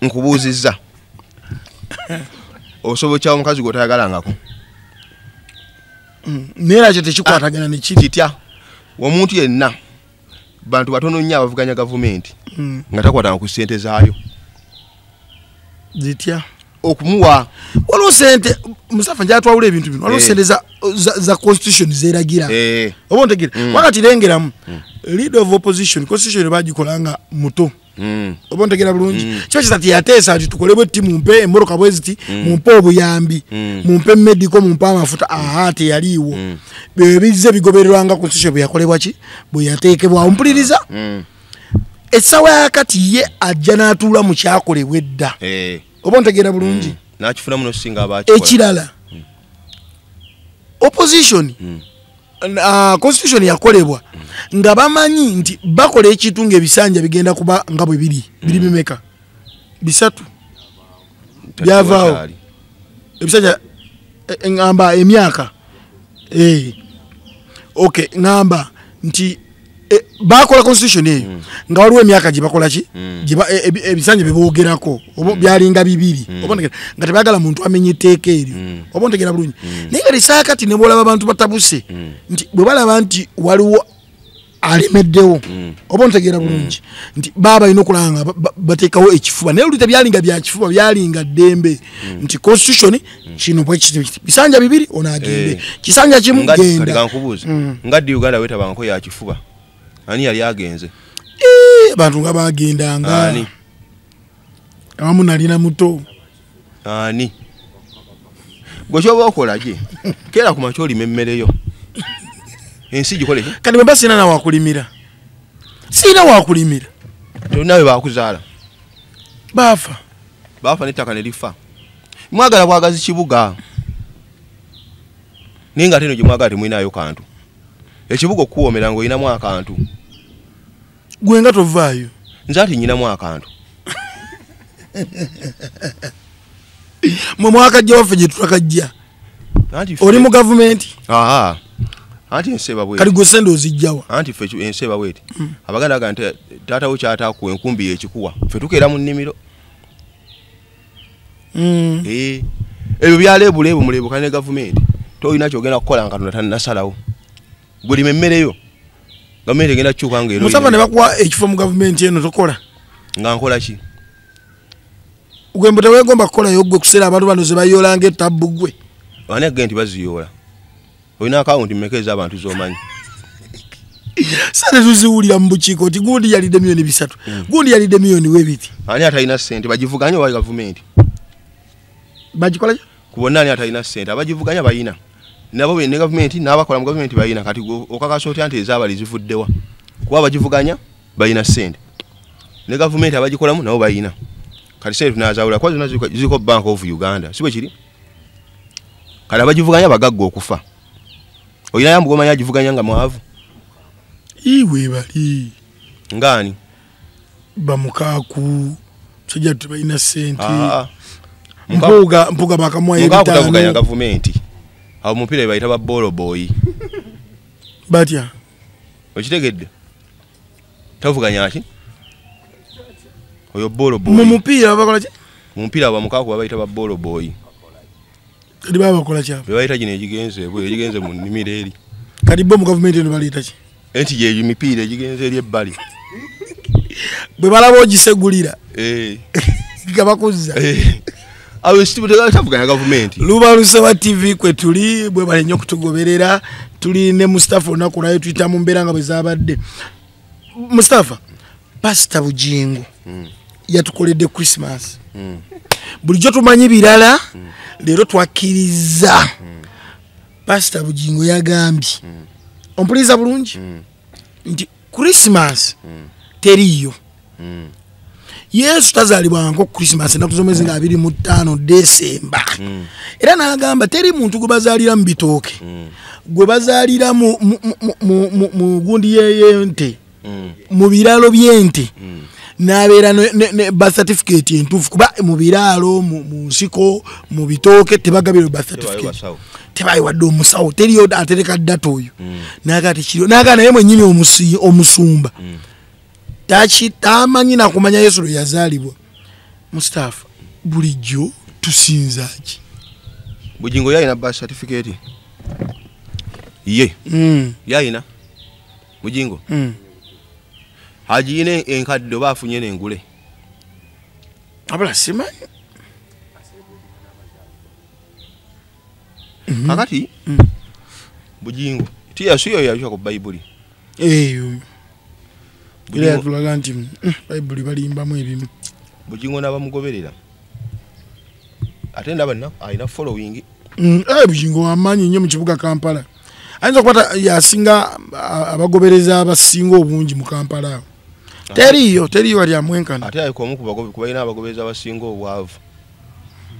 nkubuuzizza osobo kyawo omukazi gwotayagalangako neera kyo tekikwatagana nekitya omuntu yenna bantu batono nnyo abavuganya gavumenti nga takwatanga ku ssente zaayo zitya okumuwa waliwo sente Mustafa njatwawula ebintu bino waliwo sente za constitution zeragira oba ontegere wakati lengeramu leader of opposition constitution bagikolanga muto oba ontegera bulungi kiba kisati yateesa ati tukolebwe tti mumpe emmoroka bweziti mumpe obuyambi mumpe medical mumpe amafuta teyaliiwo bizze bigobererwanga constitution bwe yakolebwa ki bwe yateekebwawo mpuliriza essaawa yakati ye ajja n'atuula mu kyakolebwa edda oba ontegeera bulungi n'akifuna muno singa abaakikola ekirala opposition constitution yakolebwa nga bamanyi nti bakola ekintu ng'ebisanja bigenda kuba nga bwe biri bimeka 3 byavaawo ebisanja ngamba emyaka okay ngamba nti bakola constitution eyo nga waliwo emyaka gye bakola ki ebisanja bye boogerako oba byalinga 2 oba nga tebaagala muntu amenye etteeka eryo oba ontegera bulungi naye nga lisaakati ne boolaba abantu batabuse nti bwe balaba nti waliwo alemeddewo oba ontegeera bulungi nti baba balina okulanga bateekawo ekifuba naye oluli tebyalinga bya kifuba byalinga ddembe nti constitution kino bwekiti bisanja 2 onagende kisanja kimu genda kankubuuza ngaddi Uganda wetabanko ya kifuba ani yali agenze abantu nga bagendanga awamu nalina muto ani gwe kyoba okola gye keera ku makyo olima emmereyo ensi gikole kati bwe basina na wakulimira sina wakulimira nawe bakuzaala bafa n'ettaka ne lifa mwagala bwagazi kibuga naye nga ate eno gye mwagala temulinayo kantu ekibuga okuwoomera ng'olinamu akantu gwe nga tovaayo nze ati nyinamu akantu mwe mwakajja waffe gye tutakajja oli mu gavumenti anti enseba bweti kali gwe sente ozijjawa anti ffe enseba bweti abaganda aga nti taatawo kyataakuwa enkumbi yekikuwa ffe tukeera mu nnimiro ebyo byaleebuleebu muleebukane ne gavumenti tolina kyogenda kukola nga Katonda tannasalawo bulima emmereyo gavumenti egenda kukyuka ng'ero Mustafa ne bakuwa ekifo mu gavumenti eno tokola nga nkola ki gwe mbu teweegomba kukolayo gwe kuseera abantu bano ze bayoola ng'ettabbu gwe ani agenda nti baziyoola Oyina account mmekeza abantu zomanyi. Sane tuziwulira mu bukiiko oti gundi yalidde milioni 3. Gundi yalidde milioni 2. Ani atalina ssente bagivuganya wa government. Bagikola kubonna ani atalina ssente abagivuganya bayina. Nabo ne government n'abakola mu government bayina kati okakaso oti anti ezabali zivuddewa. Kuba bagivuganya bayina ssente. Ne government abagikolamu nabo bayina. Kati sente tunazawula kwa zino ziko Bank of Uganda. Sibe kiri? Kala abagivuganya bagagga okufa. Oyina yambu gomanya agivuganya nga mwavu. Iwe bali. Ngani? Bamukaku. Sijja tubayina ssente. Mpuga bakamwa ebitano. Mukaku tavuganya government. Awo mupira bayita ba bolo boy. Batya. Okitegedde? Tavuganya ki? Oyo bolo boy. Mu mupira bakola ki? Mu mupira ba mukaku bayita ba bolo boy. Kadi baba bakola ki? Bayita gine egigenze mu nimiro eri. Kadi bo mu government eno balita ki? Enti je emipira egigenze eri ebbali. Bwe balabo gisegulira. Gabakuzza. Awo stibu tavuganya government. Lubaluse wa TV kwe tuli bwe bali nnyo kutugoberera tuli ne Mustafa onakulayo twita mu mbeera nga bwe zabadde. Mustafa Pastor Bujingo yatukoledde Christmas. Bulijjo tumanyi birala leero twakkiriza. Pastor Bujingo yagambye ompuliza bulungi nti Christmas teriyo. Yesu tazalibwa ngo Christmas na kuzomezi nga 25 December. Era nagamba teri muntu gwe bazalira mu bitooke. Gwe bazalira mu gundi yente. Mu biralo byente. Nabeera ne birth certificate entufu kuba mu biralo mu nsiko mu bitooke tebagabira birth certificate. Tebayi wadde omusawo teriyo atereka data oyo. Nagati kiro nagana yemwe nyini omusumba. Tachi tamanyi na kumanya Yesu lo yazalibwa. Mustafa bulijjo tusinzaaki. Bujingo yalina birth certificate. Ye. Yalina. Bujingo. Haji ine enkadde bafunye n'engule. Abula simanyi. Kakati Bujingo tiya suyo yabisha ku Bible. Bujingo tulaga nti Bible balimbamu ebimu. Bujingo n'abamugoberera. Ate ndaba alina following. Bujingo amanyi nnyo mu kibuga Kampala. Ayinza kwata yasinga abagobereza abasinga obungi mu Kampala. Teriyo wali amwenkana. Ate ayiko omu kuba ina abagobereza abasinga obwavu.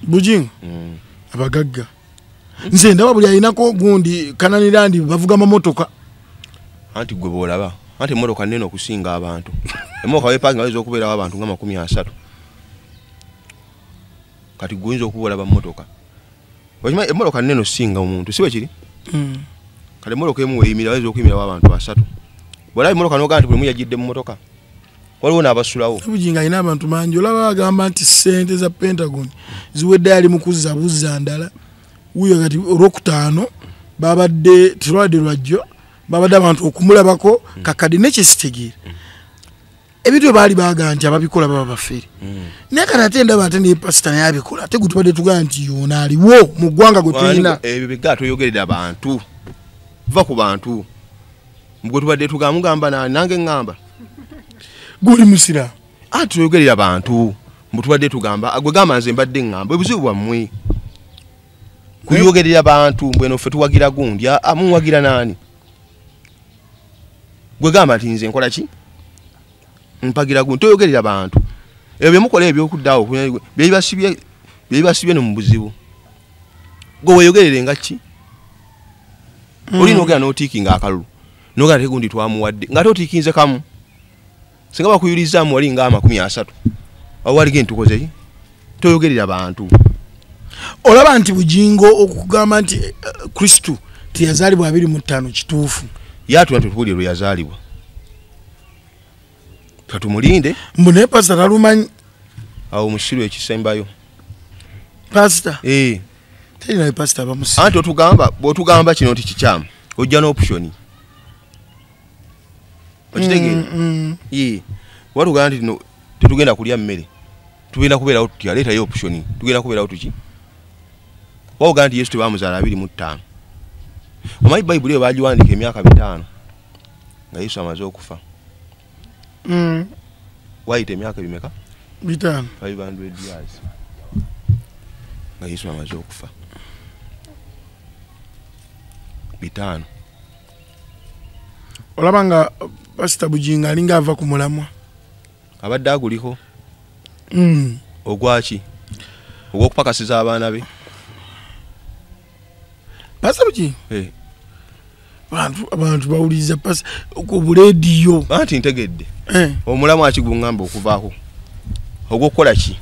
Bujingo abagagga. Nze ndaba buli ayinako gundi Kananirandi bavuga mamotoka. Anti gwe bolaba. Anti motoka nene okusinga abantu. Emoka we parking alizo okubeera abantu nga 30. Kati gwinza okubola ba motoka. Wajima emotoka nene osinga omuntu sibe kiri? Kale motoka emu weyimira alizo okuyimira abantu 3. Bola emotoka no ganti buli muyajidde mu motoka. Waliwo n'abasulawo. Bujinga ina abantu manji olaba agamba nti sente za Pentagon ziwedde ali mu kuzza ndala. Uyo kati olwokutaano babadde tirwade lwajjo babadde abantu okumulabako kakadi nekisitegere. Ebintu baali baga nti ababikola baba bafere. Nekana atenda bate ne pastor yabikola ate gutubadde tuga nti yona aliwo mu ggwanga gwe tulina. Ebyo bigato yogerera abantu. Va ku bantu. Mugwe tubadde tugamugamba nange ngamba. Guli musira. Ati yogerera abantu. Mutubadde tugamba agwe gamba nze mbadde ngamba ebuzibu bwamwe. Kuyogerera abantu mbwe no fetu wagira gundi amuwagira nani? Gwe gamba ati nze nkola ki? Mpagira gundi toyogerera abantu. Ebyo mukola ebyo kuddawo byebasibye no mubuzibu. Gwe yogerere ngaki? Oli nogera no tikinga akalulu. Nogera te gundi twamuwadde. Ngate otikinze kamu. Singa bakuyuliza mu wali nga 30. Awali ge ntukoze ki? Toyogerera abantu. Olaba nti Bujingo okugamba nti Kristo tiyazalibwa 25 kituufu. Yatu ntutubuli lwe yazalibwa. Katumulinde. Mbone pastor alumanyi. Awo mushiru ekisembayo. Pastor. Teri na pastor bamusi. Anti otugamba kino nti kikyama. Ojja no option. Okitegere? Watugamba nti no tetugenda kulya mmere. Tugenda kubeera otya leta yo option. Tugenda kubeera otuki. Wao ganti Yesu tebamuzala 25. omanyi Bayibuli eyo bagiwandiika emyaka 5 nga Yesu amaze okufa. Wayita emyaka bimeka? 500 years nga Yesu amaze okufa. 5. Olaba nga Pastor Bujinga alinga ava ku mulamwa. Abadde aguliko. Ogwaki? Ogwokupakasiza abaana be. Pastor Bujinga. Abantu bawuliza pasi ku bulediyo. Anti ntegedde. Omulamwa akigungamba okuvaako. Ogwokukola ki?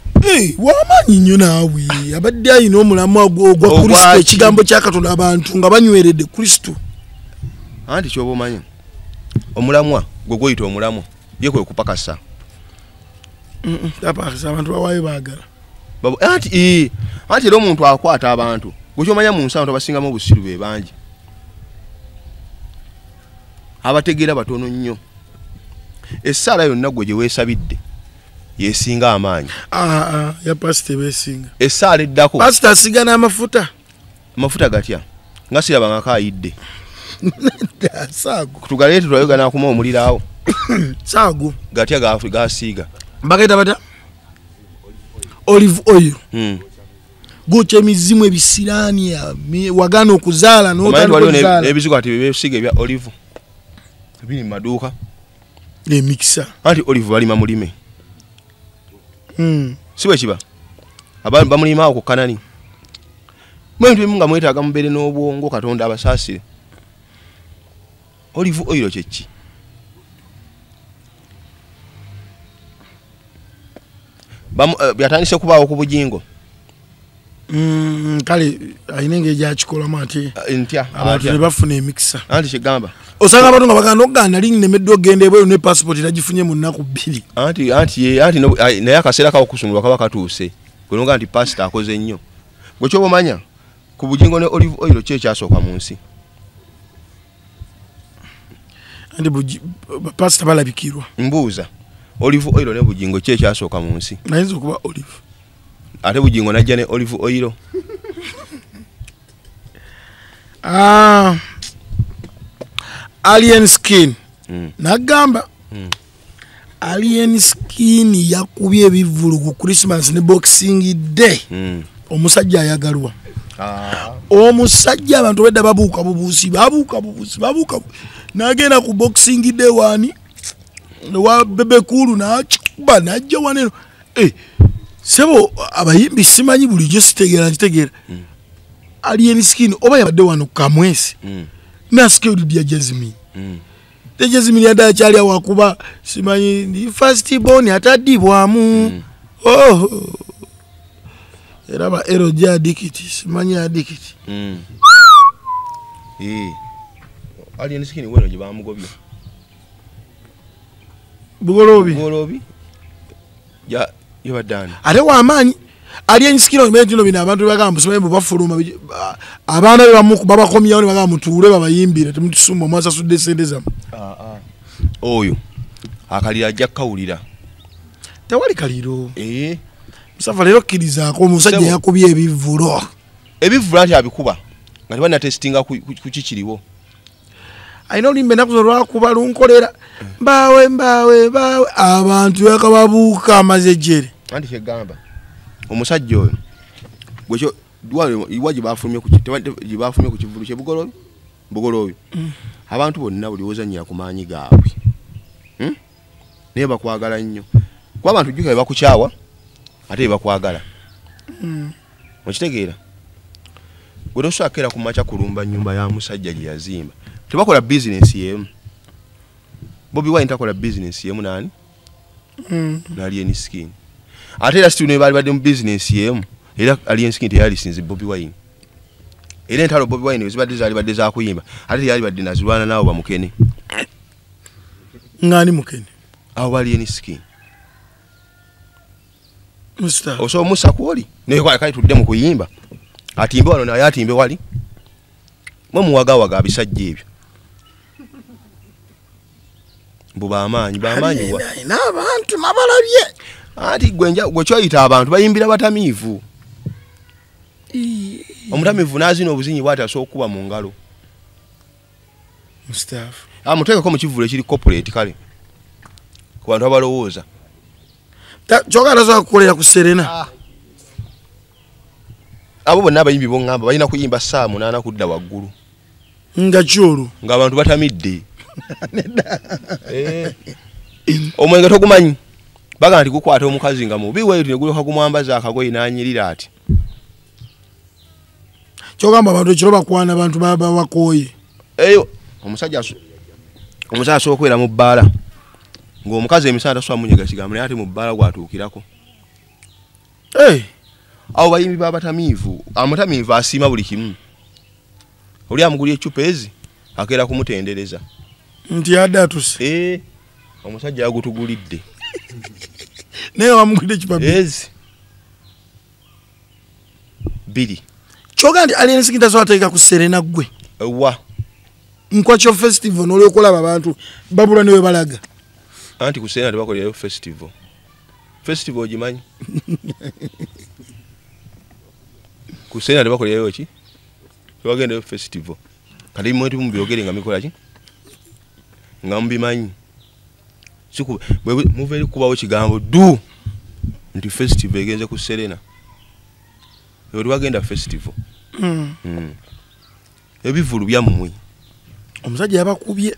Wamanyi nnyo naawe. Abadde ayina omulamwa ogwa Kristo, ekigambo kya Katonda abantu nga banyweredde Kristo. Anti kyoba omanyi. Omulamwa gwe goyita omulamwa ye kwe kupakasa. Tapakasa abantu bawayo baagala. Anti era omuntu akwata abantu. Gwe kyomanya mu nsi abantu abasingamu obusiru be bangi. Abategeera batono nnyo. Essaala yonna gwe gye weesabidde yesinga amaanyi. Ya pastor besinga. Essaala eddako. Pastor asigana amafuta. Amafuta gatya? Nga sirabanga kaayidde. Saago. Tugaleete twayogana akuma omuliro awo. Saago. Gatya gasiiga. Mbagaita bata? Olive oil. Gocha emizimu ebisirania wagana okuzaala n'okuzaala. Ebizigo ati bibesiga ebya olive. Bini maduuka. Mixer. Anti olive balima mulime. Siwe kiba. Bamulima ku Kanani. Mwentu nga mwetaaga mubere n'obwongo Katonda abasaasire. Olive oil kyeki. Byatandise kubaawo ku Bujingo. Kale ayina engeri akikolamu ate ntya abantu ne bafuna emikisa. Anti kigamba osanga abantu nga baganda okugana linnemedde ogenda ebweru ne passport nagifunye mu nnaku 2. Anti naye akaseera kawo kusumulwa kaba katuuse gwe noga nti pastor akoze nnyo. Gwe kyoba omanya ku Bujingo ne olive oil kye kyasooka mu nsi. Anti pastor balabikirwa. Mbuuza olive oil ne Bujingo kye kyasooka mu nsi. Nayinza okuba olive. Ate Bujingo najja ne olive oil. Alien skin. Nagamba. Alien skin yakubye ebivulu ku Christmas ne Boxing Day. Omusajja ayagalwa. Omusajja abantu bedda babuuka bubuusi. Nagenda ku Boxing Day wani. Wa bebe kulu na chikuba najja waneno. Sebo abayimbi simanyi bulijjo sitegeera. Alien skin oba yabadde wano Kamwesi. Nasike odidia Jasmine. Te Jasmine yada kyali awakuba simanyi ndi first born atadibwamu. Era ba eroja adikiti simanyi adikiti. Alien skin weno gye bamugobye. Bugolobi. Ya yabadani. Ate wa amanyi Alien skin omeje bino abantu bagamba simanyi bafuluma abaana babakomyawo ne bagamba mutuule babayimbire temutusumba mwasa sudde sente zamu. Oyo akalira ajja kawulira. Tewali kaliro. Musafa lero kkirizaako omusajja yakubye ebivulo. Ebivulo ati abikuba nga tebana testinga ku kikiriwo. Ayina olimbe nakuzo lwakuba lunkolera mbawe abantu yakababuuka amazejjere. Anti kyegamba omusajja oyo gwekyo iwaje bafumye ku kivulu kye Bugolobi. Abantu bonna buli wozanyira ku maanyi gaabwe. Naye bakwagala nnyo. Kwa abantu jjuka bakukyawa ate bakwagala. Okitegeera. Gwe tosakera ku macha kulumba nyumba ya musajja gye yazimba. Tebakola business yemu. Bobi Wine takola business yemu nani? Alien skin. Ate era situ ne bali badde mu business yemu. Era Alien skin teyali sinzi Bobi Wine. Era entalo Bobi Wine zibadde zali badde za kuyimba. Ate yali badde nazirwana nawo bamukene. Ngani mukene? Awo Alien skin. Musta. Oso Musa kwoli. Ne kwa kai tudde mu kuyimba. Atimbe wano naye atimbe wali. Mwe muwagawaga abisajja ebyo. Bamaanyi wa. N'abantu nabalabye. Anti gwe kyoyita abantu bayimbira batamiivu. Omutamiivu n'azina obuzinyi bw'ati asobola okuba mu ngalo. Mustafa amuteekako mu kivulo ekiri corporate kale ku bantu abalowooza kyokka tasobola kukolera ku Serena abo bonna abayimbi boŋŋamba balina kuyimba saa 8 kudda waggulu nga kyolo ng'abantu batamidde omwenge togumanyi baga nti gukwata omukazi nga mubi weetu ne gulyoka gumwambaza akagoye n'anyirira ati kyogamba abantu ekiro bakwana abantu baba bakooye eyo omusajja asobola okubeera mu bbaala ng'omukazi emisana tasobola munyega kigambo naye ate mu bbaala gwatuukirako abo bayimbi b'abatamiivu amutamiivu asiima buli kimu oli amugulya eccupa ezi akeera kumutendereza nti adde atuse omusajja yagutugulidde naye wamugulidde eccupa ezi 2 kyoga nti aliensi tasobola teeka ku Serena gwe wa nkwakyo festival n'olyokulaba abantu babula newe balaga anti ku Serena tebakolerayo festival ogimanyi ku Serena tebakolerayo ki tebagendayo festival kati mweti mubyogere nga mikola ki nga mubimanyi muva eri kubawo kigambo du nti festival egenze ku Serena eyo tewagenda festival ebivulu byammwe omusajja yabakubye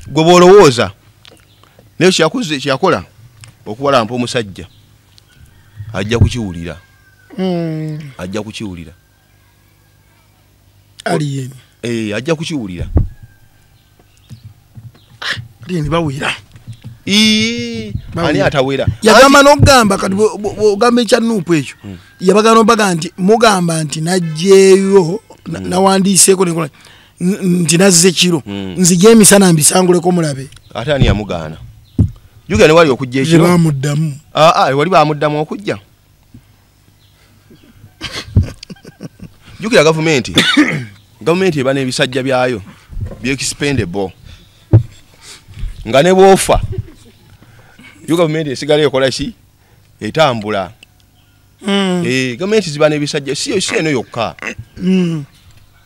gwe bw'olowooza naye kyakola okubalampa omusajja ajja kukiwulira ajja kukiwulira aliyeni bawera ani atawera yagamba n'okugamba kati ogamba ekya Nuupu ekyo yabagana obaga nti mugamba nti najjeeyo nawandiiseeko nekola nti nazze kiro nzije emisana mbisanguleko mulabe ate ani yamugaana juga ne wali okujja ekiro bamuddamu wali bamuddamu okujja jukira gavumenti eba n'ebisajja byayo byexpendable nga ne bwofa gavumenti esigala ekola ki etambula gavumenti ziba n'ebisajja si eno yokka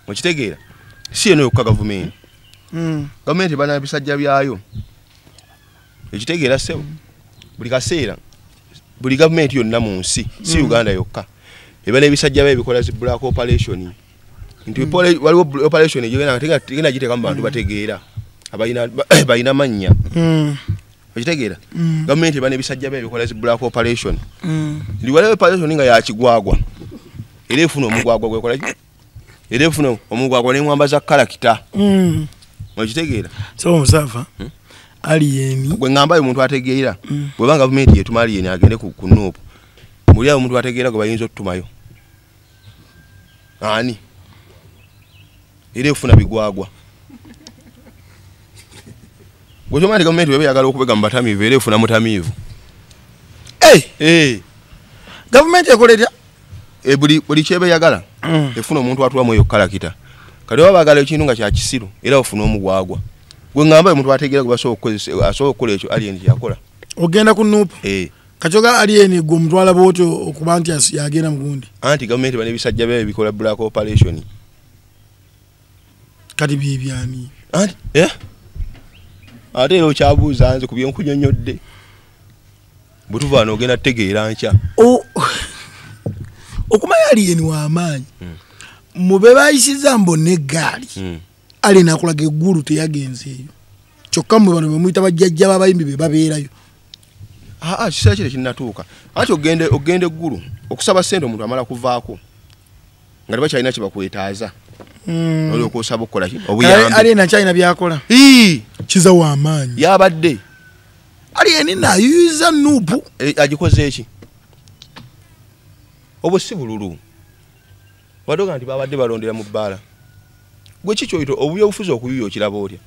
okitegeera si eno yokka gavumenti eba n'ebisajja byayo ekitegeera sebo buli kaseera buli gavumenti yonna mu nsi si Uganda yokka eba n'ebisajja byayo bikola zi black operation nti waliwo operation egenda giteeka mu bantu bategeera balina mannya okitegeera gavumenti eba n'ebisajja byayo bikola zi black operation ndi waliwo operation nga yakigwagwa era efuna omugwagwa gwekola ki era efuna omugwagwa n'emwambaza kalakita okitegeera so Mustafa aliyeni gwe ngamba omuntu ategeera bweba gavumenti yetuma aliyeni agende ku Nuupu muli abo omuntu ategeera gwe bayinza otutumayo ani era efuna bigwagwa gwe kyomati gavumenti weba yagala okubega mu batamiivu era efuna mutamiivu gavumenti ekolerya buli kyeba yagala efuna omuntu atulamu eyo kalakita kati oba bagala ekintu nga kya kisiru era ofuna omugwagwa gwe ngamba omuntu ategeera gwe asobola okukola ekyo aliyeni kyakola ogenda ku Nuupu kachoga aliyeni gwe omutwala bwotyo okuba nti yagenda mugundi anti gavumenti bane bisajja byayo bikola black operation kati byebyani anti ate era okyabuuza nze ku byenkunyonyodde butuvaana ogenda tegeera nkya okumanya aliyeni w'amaanyi mube bayisiza mbona eggaali alina akulaga eggulu teyagenzeeyo kyokka mwe bano bemuyita bajjajja b'abayimbi be babeerayo kiseera kire kinnatuuka ati ogenda eggulu okusaba ssente omuntu amala kuvaako nga tebakyalina kye bakwetaaza olyoka osaba okukola ki obuyambi aliyeni akyalina byakola kiza w'amaanyi yabadde aliyeni naayuyiza Nuupu agikoze eki obwo si bululu wadoga nti babadde balondera mu bbaala gwe kikyoyito obubyobufuzi okuyuya okiraba otya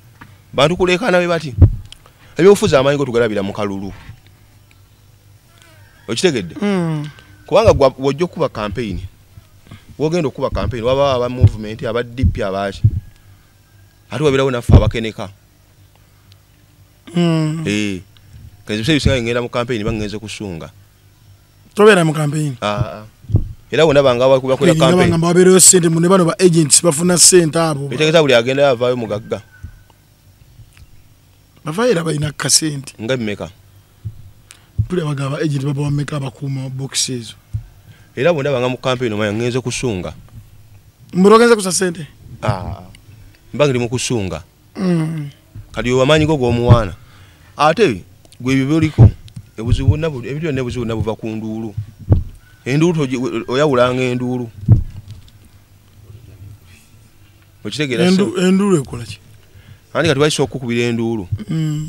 bantu kuleekaana be bati ebyobufuzi amaanyi go tugalabira mu kalulu okitegedde kubanga wojja okuba campaign wogenda okuba campaign waba aba movement aba DP abaaki ate wabirawo naffe abakeneka kanzi bisinga ngenda mu campaign bangenze kusunga tobeera mu campaign era wona banga bakuba kula campaign ngamba babeereyo ssente mu ne bano ba agents bafuna ssente abo bitegeza buli agenda yavaayo mugagga bavaira balina kasente nga mmeka tuli bagaba agent baba wameka bakuma boxes era bonda banga mu campaign omanya ngenze kusunga murogenza kusa sente mbangiri mu kusunga kali obamanyi go gwomuwana ate gwe bibuliko ebuzibu nabo ebyo nebuzibu nabo va ku ndulu endulu oyawulanga endulu okitegera endulu ekola ki andi kati baisho okukubira endulu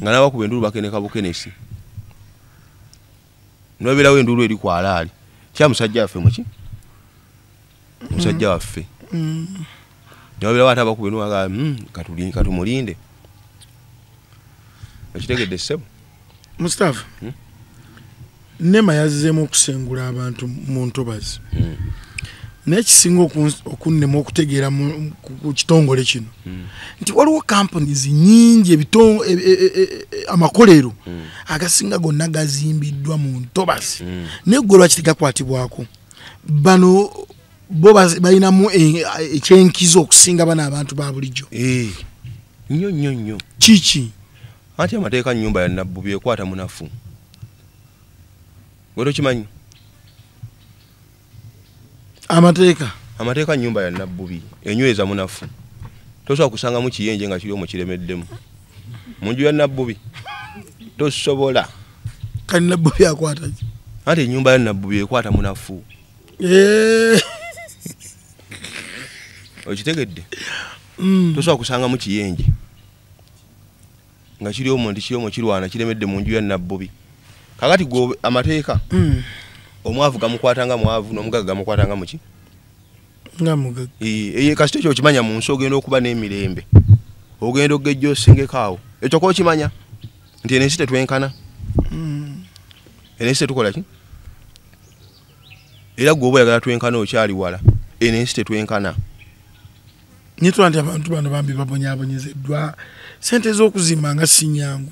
nga nawo ku endulu bakeneka bukenesi nobirawo endulu eri kwalaali kya musajja affe muki musajja waffe nobirawo ate abakuba endulu aga katumulinde okitegedde ssebo Mustafa Nema yazzeemu okusengula abantu mu ntobazi n'ekisinga okunnema okutegeera ku kitongole kino nti waliwo companies nyingi amakolero agasinga gonna gazimbiddwa mu ntobazi naye gwe lwaki tegakwatibwako bano bo balinamu ekyenkizo okusinga bano abantu ba bulijjo nnyo kiki ati amateeka nnyumba ya Nabbubi ekwata munafu gwe tokimanyi amateeka nnyumba ya Nabbubi enyweza munafu tosobola kusanga mu kiyenje nga kiri omu kiremeddemu mu nju ya Nabbubi tosobola kali Nabbubi akwata ki ati ennyumba ya Nabbubi ekwata munafu okitegedde tosobola kusanga mu kiyenje nga kiri omuntu kiyomo kirwana kiremedde mu nju ya Nabbubi kakati gwe amateeka omwavu gamukwatanga mwavu n'omugaga gamukwatanga muki nga mugaga kasito ekyo okimanya mu nsi ogenda okuba n'emirembe ogenda okgejja osingekaawo ekyo ko okimanya nti ensi tetwenkana ensi tetukola ki era gwe oba oyagala twenkana okyali wala ensi tetwenkana nyitwa nti abantu bano bambi babonyabonyezeddwa sente z'okuzimba nga si nyangu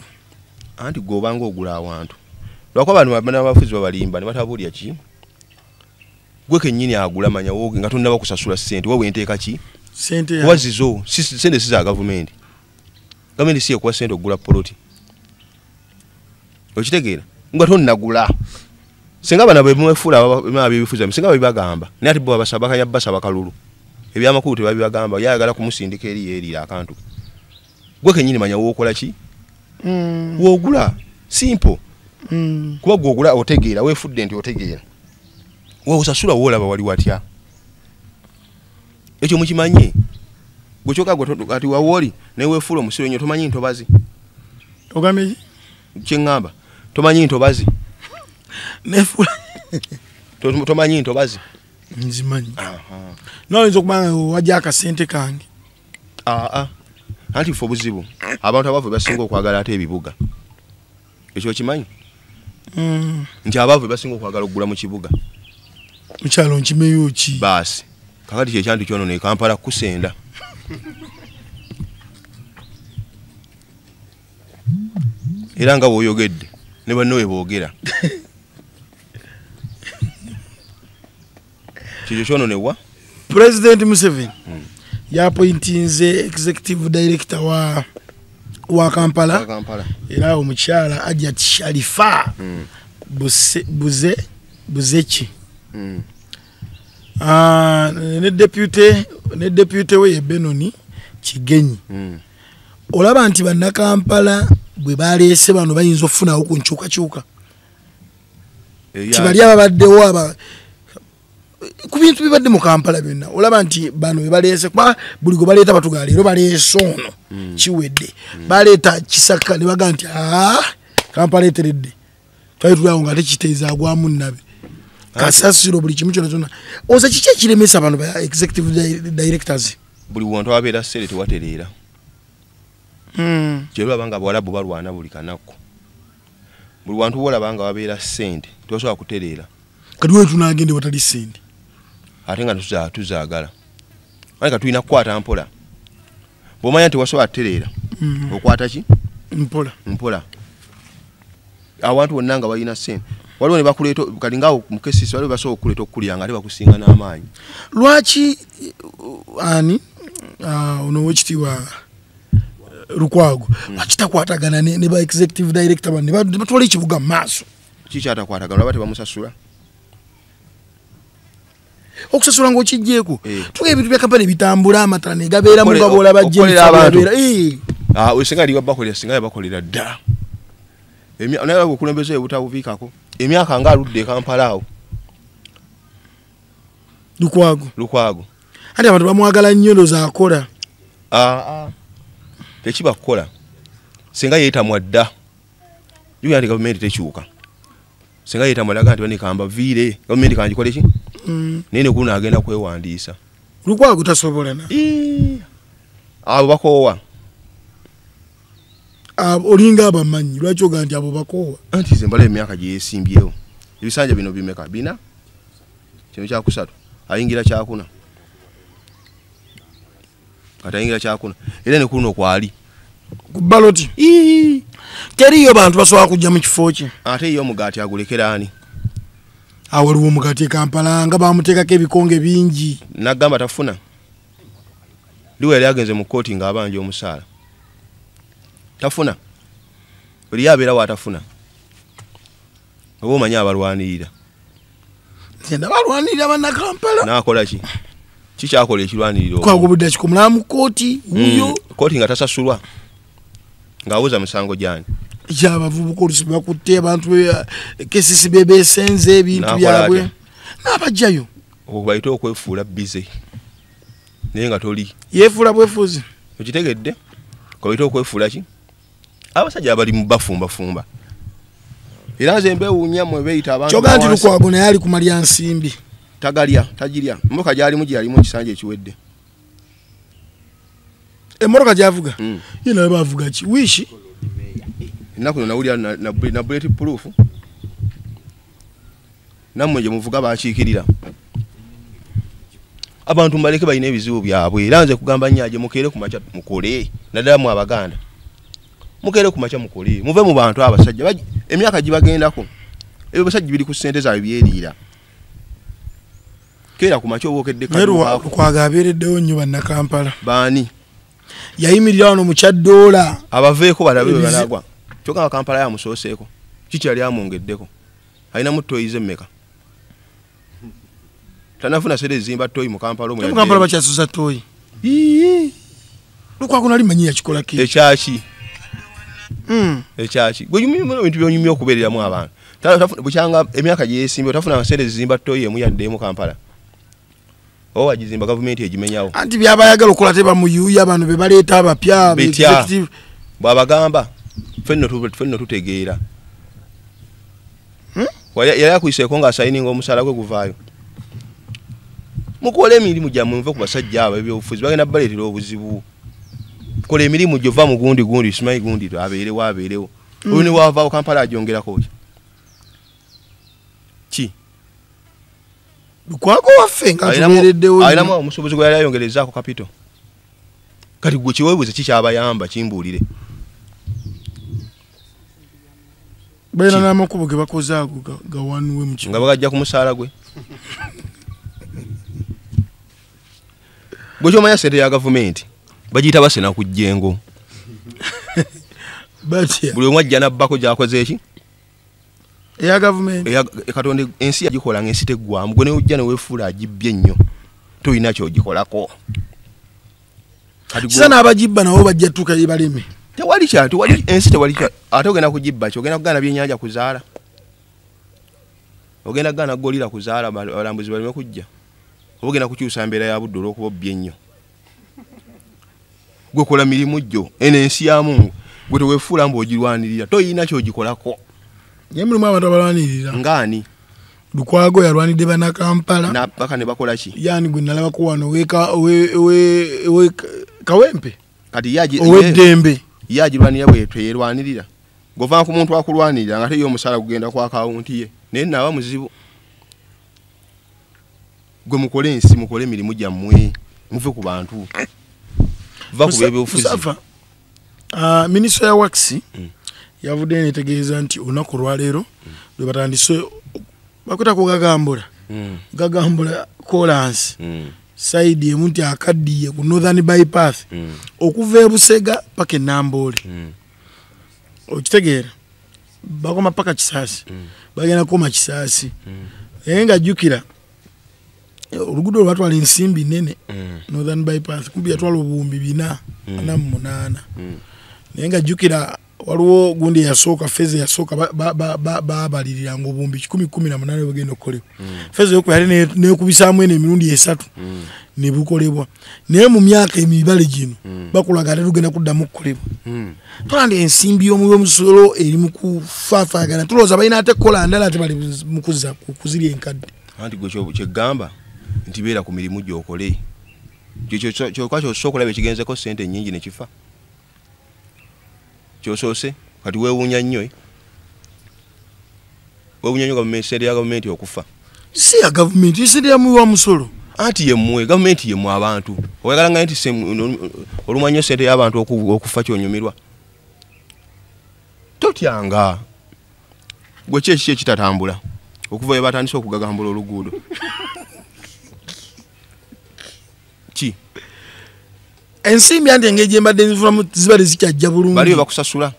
anti gwe obanga ogula awantu lwakuba abantu n'abafuzi babalimba ne batabulya ki gwe kennyini agula manya woge nga tonnaba kusasula ssente wowe enteeka ki sente oba zizo sente si za gavumenti gavumenti si ekuwa ssente okugula poloti okitegeera nga tonnagula singa bana bwe mwefuula abebifuza singa babibagamba naye ate bo babasaba bakanya basaba kalulu ebyamakulu tebabibagamba yayagala kumusindika eri yerira akantu gwe kennyini manya wookola ki woogula simple kuba gwogula otegeera weefudde nti otegeera woosasula woolaba wali watya ekyo mukimanye gwe kyokka gwe kati wawooli naye weefuula omusiro nnyo tomanyi ntobazi ogambye kyeŋŋamba tomanyi ntobazi nefuula tomanyi ntobazi nzimanyi noyinza okubanga wajja akasente kange anti fe obuzibu abantu abavu basinga okwagala ate ebibuga ekyo kimanyi nti abavu basinga okwagala okugula mu kibuga mukyalo nkimeyo ki baasi kakati kyekyanti kyono ne Kampala kusenda era nga bw'oyogedde ne banno we boogera kikyo kyono newa President Museveni yapointinze executive director wa Kampala era omukyala Ajat Sharifa Buzeki ne deputy we Benoni Kigenyi olaba nti banna Kampala bwe baleese bano bayinza okufunawo ku nkyukakyuka kibali ababaddewo ku bintu bibadde mu Kampala byonna olaba nti bano bwe baleese kuba buli gwe baleeta batugaa leero baleese ono kiwedde baleeta Kisaka ne baga nti Kampala eteredde twali tulawo nga tekiteeza agwamu nnabe kasasiro buli kimu kyona kyona oza kiki ekiremesa bano ba executive directors buli wantu abeera ssere tewatereera kyerulaba nga Abawarabu balwana buli kanakku buli wantu bwolaba nga wabeera ssente tosobola kutereera kati we tunaagende watali ssente ate nga tuzaagala aleka tulina kukwata mpola bw'omanya nti wasobola kutereera okwata ki mpola awantu wonna nga balina ssente waliwo ne bakuleeta kati ngaawo mukesisi waliwo basobola okukuleeta okukulya nga ate bakusinga n'amaanyi lwaki ani ono wekitiibwa Lukwago akitakwatagana ne ba executive director bane batwala ekibuga mu maaso kikyatakwatagana bati bamusasula okusasula ng'okijjeeko tuga ebintu bya kampani bitambula amatala ne gabeera mu babola bajje osinga liwa bakolera singa bakolera dda naye okulembeza ebutabuviikako emyaka nga aludde e Kampala awo Lukwago ate abantu bamwagala nnyo ndoza akola tekiba kukola singa yeetamwa dda yuga nti gavumenti tekyuka singa yeetamwa ddaga nti banikamba viire gavumenti kanjikole ki naye nekulu naagenda kwewandiisa Lukwago tasobola na abo bakoowa olinga abamanyi lwaki oga nti abo bakoowa anti ze mbala emyaka gye yeesimbyewo ebisanja bino bimeka bina kino kyakusatu ayingira kyakuna kati ayingira kyakuna era nekulu nokwali ku baloti teriyo bantu basobola kujja mu kifo kye ate iyo omugaati agulekeraani waliwo omugaati e Kampala nga bamuteekako ebikonge bingi nagamba tafuna liwe yali agenze mu kkooti ng'abanja omusaala tafuna buli yabeera waatafuna oba omanyi abalwanirira balwanirira bannakampala nakola ki kikyakola ekirwaniriro kwagobudde kikomulaa mu kkooti wuyo kkooti nga tasasulwa ng'abuuza musango gyani ekyabavubuka olusi bakutte abantu kesisi bebeesenze ebintu byabwe n'abajjayo okubayita okwefuula bize naye nga toli yeefuula bwefuzi okitegedde kobayita okwefuula ki abasajja abali mu bafumbafumba era nze mbewuunya mwe beeyita abantu kyoga nti Lukwago naye ali kumalya nsimbi tagalya tagirya mmotoka gyalimu gyalimu ekisanja ekiwedde emmotoka gyavuga ye naye bavuga ki wishi ennaku no nawulira na bullet proof nammwe gye muvuga bakiikirira abantu mbaleke balina ebizibu byabwe era nze kugamba nnyaje mukeere ku makya mukole naddala mu Abaganda mukeere ku makya mukole muve mu bantu abasajja emyaka gibagendako ebyo basajja biri ku ssente zaabwe byeriira keera ku makya obwokedde Lukwago abeereddewo nnyo bannakampala baani yayimirira wano mu Kyadoola abaveeko balabe bwe banagwa kyokka Kampala yamusooseeko kiki yali amwongeddeko alinamu toyize mmeka tanafuna sede zimba toyi mu Kampala mu Kampala bakyasuza toyi Lukwago nali manyi yakikola ki ekyaki ekyaki gwe yumye ebintu byonyumye okubeereramu abantu bukyanga emyaka gye yeesimbye tafuna sede zimba toyi emu yadde mu Kampala agizimba gavumenti egimenyawo anti byabayagala okukola tebamuyuuya abantu be baleeta abapya executive bwabagamba fenno tutegeera yali akuyiseeko ng'asayininga omusaala gwe guvaayo mukola emirimu gyammwe muve ku basajja abo ebyobufuzi bagenda baleetera obuzibu kola emirimu gyova mu gundi simanyi gundi abeerewo oyo ne wavaawo Kampala agyongerako ki Lukwago waffe nga tubeereddewo alinamu omusobozi gwe yali ayongerezaako kapito kati gwe kiweebuze kikyabayamba kimbuulire balina n'amakubo ge bakoze ago gawanuwe mu nga bagajja ku musaala gwe gwe kyomanya sente ya gavumenti bagiyita basena ku jjengo buli omu ajja nabbako gyakoze eki eya gavumenti Katonda ensi yagikola ng'ensi teggwamu gwe neojja neweefuula agibbye ennyo tolina kyogikolako kisa n'abagibba nabo bajja tuuka yebaleme tewali ensi tewali ate ogenda kugibba ki ogenda kugaana byennyanja kuzaala ogenda kugaana golira kuzaala abalambuzi baleme kujja oba ogenda kukyusa mbeera ya budde olw'okuba obbye ennyo gwe kola mirimu gyo eno ensi ya Mungu gwe teweefuula mbu ogirwanirira toyina kyogikolako naye mulimu abantu abalwanirira ngaani Lukwago yalwanidde bannakampala napaka ne bakola ki yani gwe nalabako wano Kawempe kati ow'eddembe yagirwanira bwetwe yerwanirira gova ku muntu akulwanirira nga teyo omusala kugenda ku akawunti ye naye naaba muzibu gwe mukole ensi mukole emirimu gyammwe muve ku bantu va ku bebyobufuzi minisita ya Wax yavudde netegeeza nti olunaku lwaleero lwe batandise bakwita ku gagambula kolansi side emu nti akaddiye ku Northern Bypass okuva e Busega paka Nambole okitegeera bakoma paka Kisaasi bagenda koma Kisaasi nga jukira oluguudo lwatwala ensimbi nene Northern Bypass kumbi yatwala obuwumbi 448 naye nga jukira waliwo gundi yasooka feze yasooka babalirira ngo obuwumbi 1018 bagenda okukolebwa feze yokuba yali nekubisaamu eno emirundi 3 ne bukolebwa naye mu myaka emibale gino bakulaga tugenda kuddamu okukolebwa tulandi ensimbi y'omusolo eri mu kufaafagana tulowooza balina ate kukola ndala ate bali mu kuzirya enkadde anti gwe kyegamba nti beera ku mirimu gy'okole kyokka kyosooka okulaba ekigenzeko ssente nnyingi ne kifa kyosoose kati weewuunya nnyo gavumenti sente ya gavumenti okufa si ya gavumenti sente ya muwa musolo anti yemmwe gavumenti yemmwe abantu oyagala nga nti olumwa nnyo sente y'abantu okufa kyonyumirwa totyanga gwe kyeki ekitatambula okuva batandise okugagambula oluguudo ki ensimbi anti engeri gye mbadde nzifunamu zibadde zikyajja bulungi baliyo bakusasula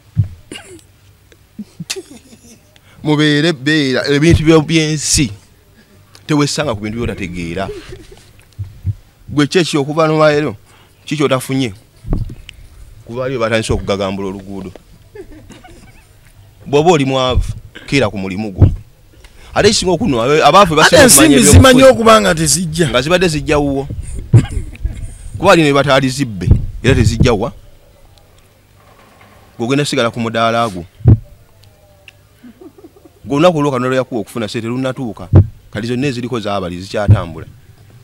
mubeere beera ebintu by'ensi tewesanga ku bintu byotategeera gwe kyeki okuva nomaero kiki otafunye kuba baliyo batandise okugagambula oluguudo bw'oba oli mwavu keera ku mulimu gwo ate ekisinga okuno abaavu ensimbi zimanyi okuba nga tezijja nga zibadde zijja wuwo kuba lino bataali zibbe era tezijja wa gogenda sigala ku mudaala gwo golunaku olwokanolo yakuwa okufuna sente lunatuuka kati zonna eziriko zaabali zikyatambula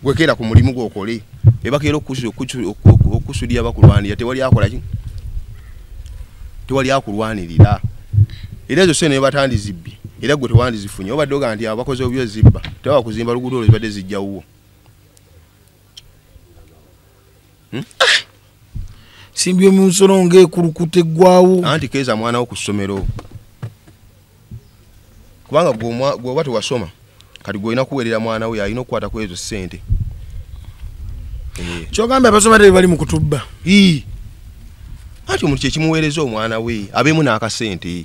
gwekeera ku mulimu gwokole ebakeera okusudya bakulwanirira tewali akola ki tewali akulwanirira era ezo sente batandizibbi era gwe tewandizifunye obadde oga nti abakozi obyo zibba tewa kuzimba luguudo olwo zibadde zijja wuwo simbi omusolo ng'ekulukuta eggwawo anti keeza mwana wo ku ssomero kubanga gweoba tewasoma kati gwolina kuweerera mwana we alina okukwata ku ezo ssente kyogambye abasoma tebe bali mu kutubba anti omuntu kyekimuweereza omwana we abeemu n'akasente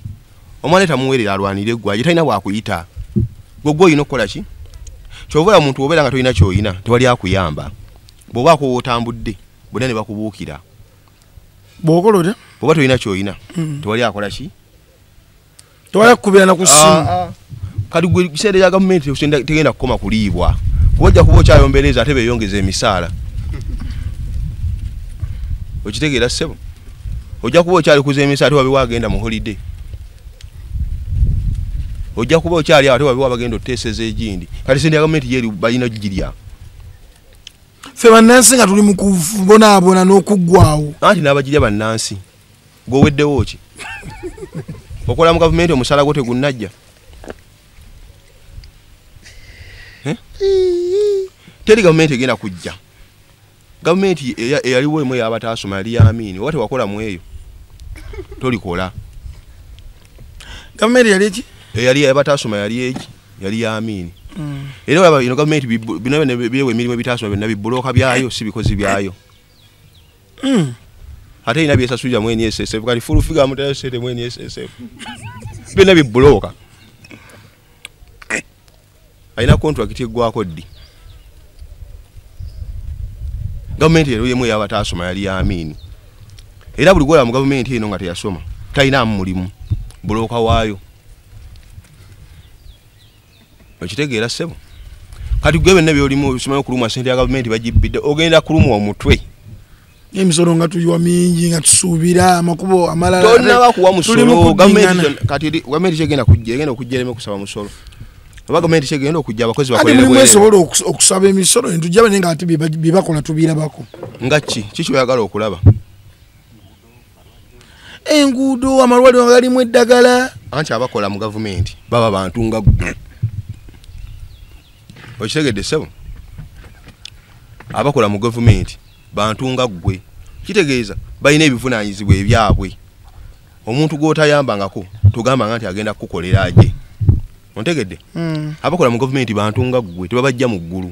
omwana tamuweerera alwanire eggwaje talina bwakuyita gwegwe olina okukola ki kyova omuntu obeera nga tolina kyoyina tewali akuyamba bw'obaako wootambudde bonna ne bakubuukira bw'okola otya bw'oba tolina kyoyina tewali akola ki tewali akukubira na ku ssimu kati gwe kiseera kya gavumenti tegenda kukoma kuliibwa kuba ojja kuba okyayombereza ate beeyongeza emisaala okitegeera ssebo ojja kuba okyali kuza emisaala ate wabiwa agenda mu holiday ojja kuba okyali ate wabiwa bagenda oteeseza egindi kati sente ya gavumenti yeri balina gigirya ffe bannansi nga tuli mu kubonaabona n'okuggwawo anti n'abagirya bannansi gw'oweddewo ki okola mu gavumenti omusala gwo tegunnajja teri gavumenti egenda kujja gavumenti eyaliwo emu ey'abataasoma yali yaamiini oba tewakola mu eyo tolikola gavumenti yali eki eyali ey'abataasoma yali eki yali yaamiini era olaba ino gavumenti bino byewa emirimu ebitaasoma byonna bibulooka byayo si bikozi byayo ate erina byesasulira mu NSSF kati fulufiga mutasete mu NSSF byonna bibulooka alina contract eggwako ddi gavumenti ero yemu ey'abataasoma yali yaamiini era buli gwola mu gavumenti eno nga teyasoma talinamu mulimu bulooka waayo okitegeera ssebo kati gwe byonna byolimu bisomayo okulumwa sente ya gavumenti bagibbidde ogenda kulumwa omutwe emisolo nga tuyiwa mingi nga tusuubira amakubo amalala tonnaba kuwa musolo gavumenti kyegenda kujja egenda okujja ereme kusaba musolo oba gavumenti kyegenda okujja abakozi bakoleremu esobola okusaba emisolo netujja bane nga ate byebakola tubirabako nga kiki oyagala okulaba enguudo amalwaliro galimu eddagala anti abakola mu gavumenti baba bantu nga ggwe okitegedde ssebo abakola mu gavumenti bantu nga ggwe kitegeeza balina ebivunaanyizibwa ebyabwe omuntu gw'otayambangako tugambanga nti agenda kukukolera aje ontegedde abakola mu gavumenti bantu nga ggwe tebabajja mu ggulu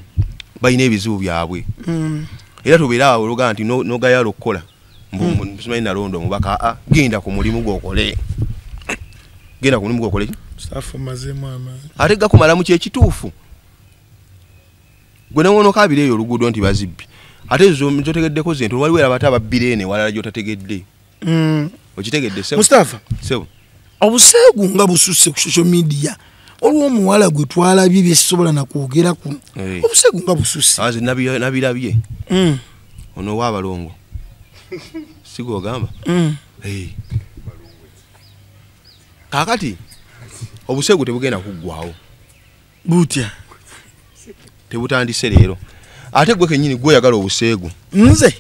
balina ebizibu byabwe era tubeera awo oluga nti nogayala okukola simanyi nalondo omubaka genda ku mulimu gwokole genda ku mulimu gwokole ate gakumalamu kyekituufu gwe newonoka abireeyo oluguudo nti bazibbi ate zotegeddeko zintu waliwo era bata babbirene walala gyotategedde okitegedde Mustafa obuseegu nga bususse ku social media olwo omuwala gwe twalabye byesobola nakwogera kuno obuseegu nga bususse nabirabye ono waabalongo sigogamba kakati obuseegu tebugenda kuggwawo butya tebutandise leero ate gwe kenyini gweyagala obuseegu nze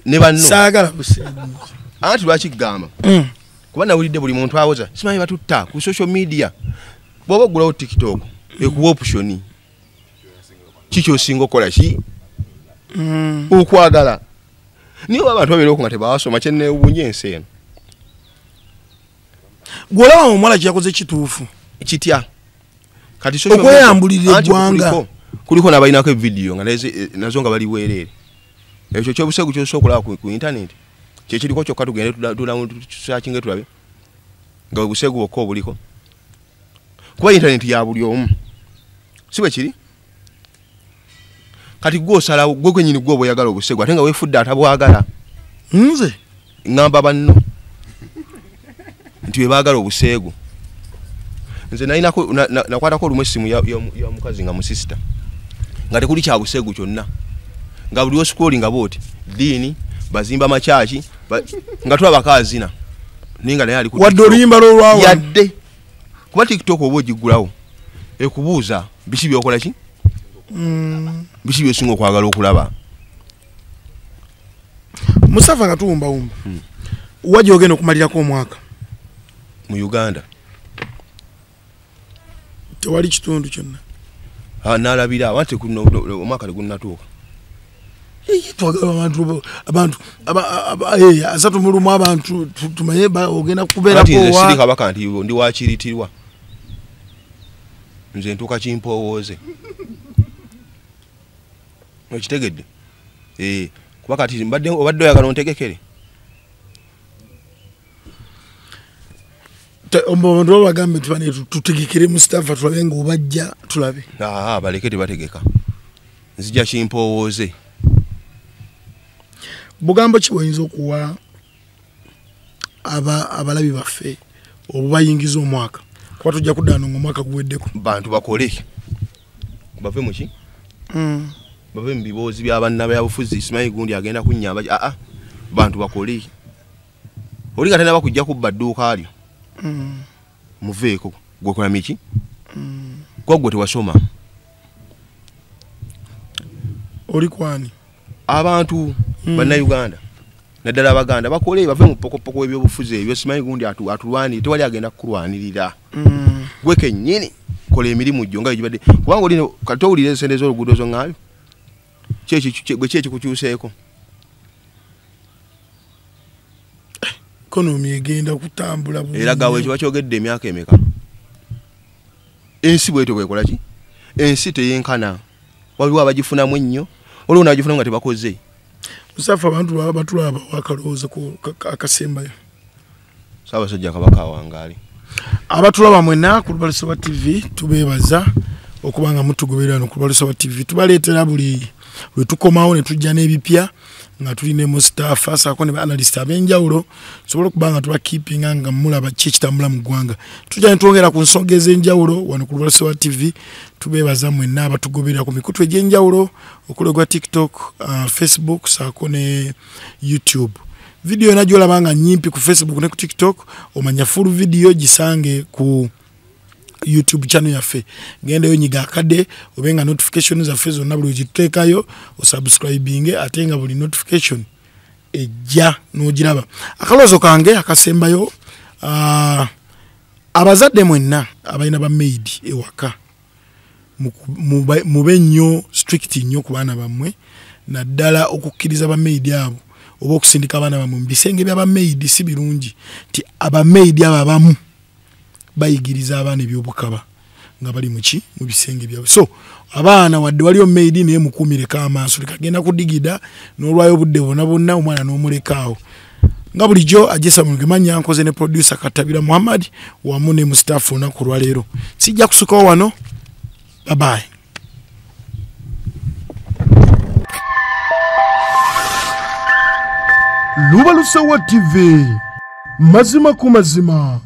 ne banno saagala buseegu anti lwakigamba kuba nawulidde buli muntu awoza simanyi batutta ku social media bw'oba oggulawo TikTok ekuwa optioni kiki osinga okola ki okwagala niyo abantu babeera oku nga tebawasoma kyenneewuunya ensi eno gw'olaba omuwala kyakoze kituufu kitya kati okweyambulira eggwanga kuliko n'abalinako evidiyo nga nazo nga bali bwereere ekyo kyobuseegu kyosobola okulaba ku intaneti kyekiriko kyokka tugende tusakinge tulabe nga obuseegu bwokka obuliko kuba intaneti ya buli omu si bwe kiri kati gw'osalawo gwe gwenyini gwe oba oyagala obuseegu ate nga weefudde atabwagala nze ngamba banno nti bwe baagala obuseegu nze nakwatako olumu essimu ya mukazi nga musisita nga tekuli kya buseegu kyonna nga buli osikoli nga booti ddiini bazimba makyaki nga tulaba kaazina ninga naye ali wadde oluyimba lwolwawo yadde kuba TikTok oba ogiggulawo ekubuuza biki byokola ki biki byosinga okwagala okulaba Mustafa nga tuwumbawumba wajja ogenda okumalirako omwaka mu Uganda tewali kitundu kyonna nalabira wante omwaka tegunnatuuka twagala abantu asatu mulumu abantu tumanye ogenda kubeerako siri kabaka nti ndi wakiritirwa nze ntuuka kimpowooze okitegedde kuba kati obadde oyagala ontegekere abantu babagambe tutegekere Mustafa tulabe nga obajja tulabe baleke tebategeka nzija kimpowooze bugambo ki bw'oyinza okuwa abalabi baffe obubayingiza omwaka kuba tujja kuddaana ng'omwaka guweddeko bantu bakole bave muki bave mu biboozi by'abannabyabufuzi simanyi gundi agenda kunnyamba bantu bakole oli nga tenaba kujja kubba dduuka lyo muveeko gwekola miki kuba gwe tewasoma oli kwani abantu bannayuganda naddala abaganda bakole bave mu pokopoko w'ebyobufuzi ebyo simanyi gundi atulwanire tewali agenda kukulwanirira gwe kennyini kola emirimu gyo nga gibadde kubanga oli kati owulira ensende z'oluguudo zo ŋŋaabyo gwe ki ekikukyuseeko ekonomi egenda kutambula era gawe kiba kyogedde emyaka emeka ensi bwetyo bwekola ki ensi teyenkana waliwo abagifunamu ennyo olwo nagifunamu nga tebakoze Mustafa abantu baba batulaba wakalooza ku akasembayo Ssaabasajja Kabaka awangaali abatulaba mwena ku Lubalusoba TV tubeebaza okubanga mutugoberera ku Lubalusoba TV tubaleetera buli lwe tukomawo ne tujja n'ebipya nga tulina Mustafa saako ne ba analyst ab'enjawulo sobola okubanga tuba keepinga nga mulaba ki ekitambula mu ggwanga tujja ne twongera ku nsonga ez'enjawulo wano ku Lubalusoba TV tubeebaza mwenna abatugoberera ku mikutu egy'enjawulo okulegwa TikTok, Facebook saako ne YouTube. Video yona gyolaba nga nyimpi ku Facebook ne ku TikTok omanya full video gisange ku YouTube channel yaffe genda yo nyiga akade obenga notifications zaffe zonna buli gituteekayo osubscribing ate nga buli notification ejja n'ogiraba akaloozo kange akasembayo abazadde mwenna abalina ba maid ewaka mube nnyo strict nnyo ku baana bammwe naddala okukkiriza ba maid abo oba okusindika abaana bammwe mu bisenge by'aba maid si birungi nti aba maid abo abamu bayigiriza abaana ebyobukaba nga bali muki mu bisenge byabwe so abaana wadde waliyo maidi naye mukuumireko amaaso lekagenda kudigida n'olwayo obudde bonna omwana n'omulekaawo nga bulijjo ajesa mulgemanya nkoze ne producer Katabira Muhammad wamu ne mu staff olunaku lwaleero sijja kusukawo wano bye bye. Lubalusewa TV mazima ku mazima.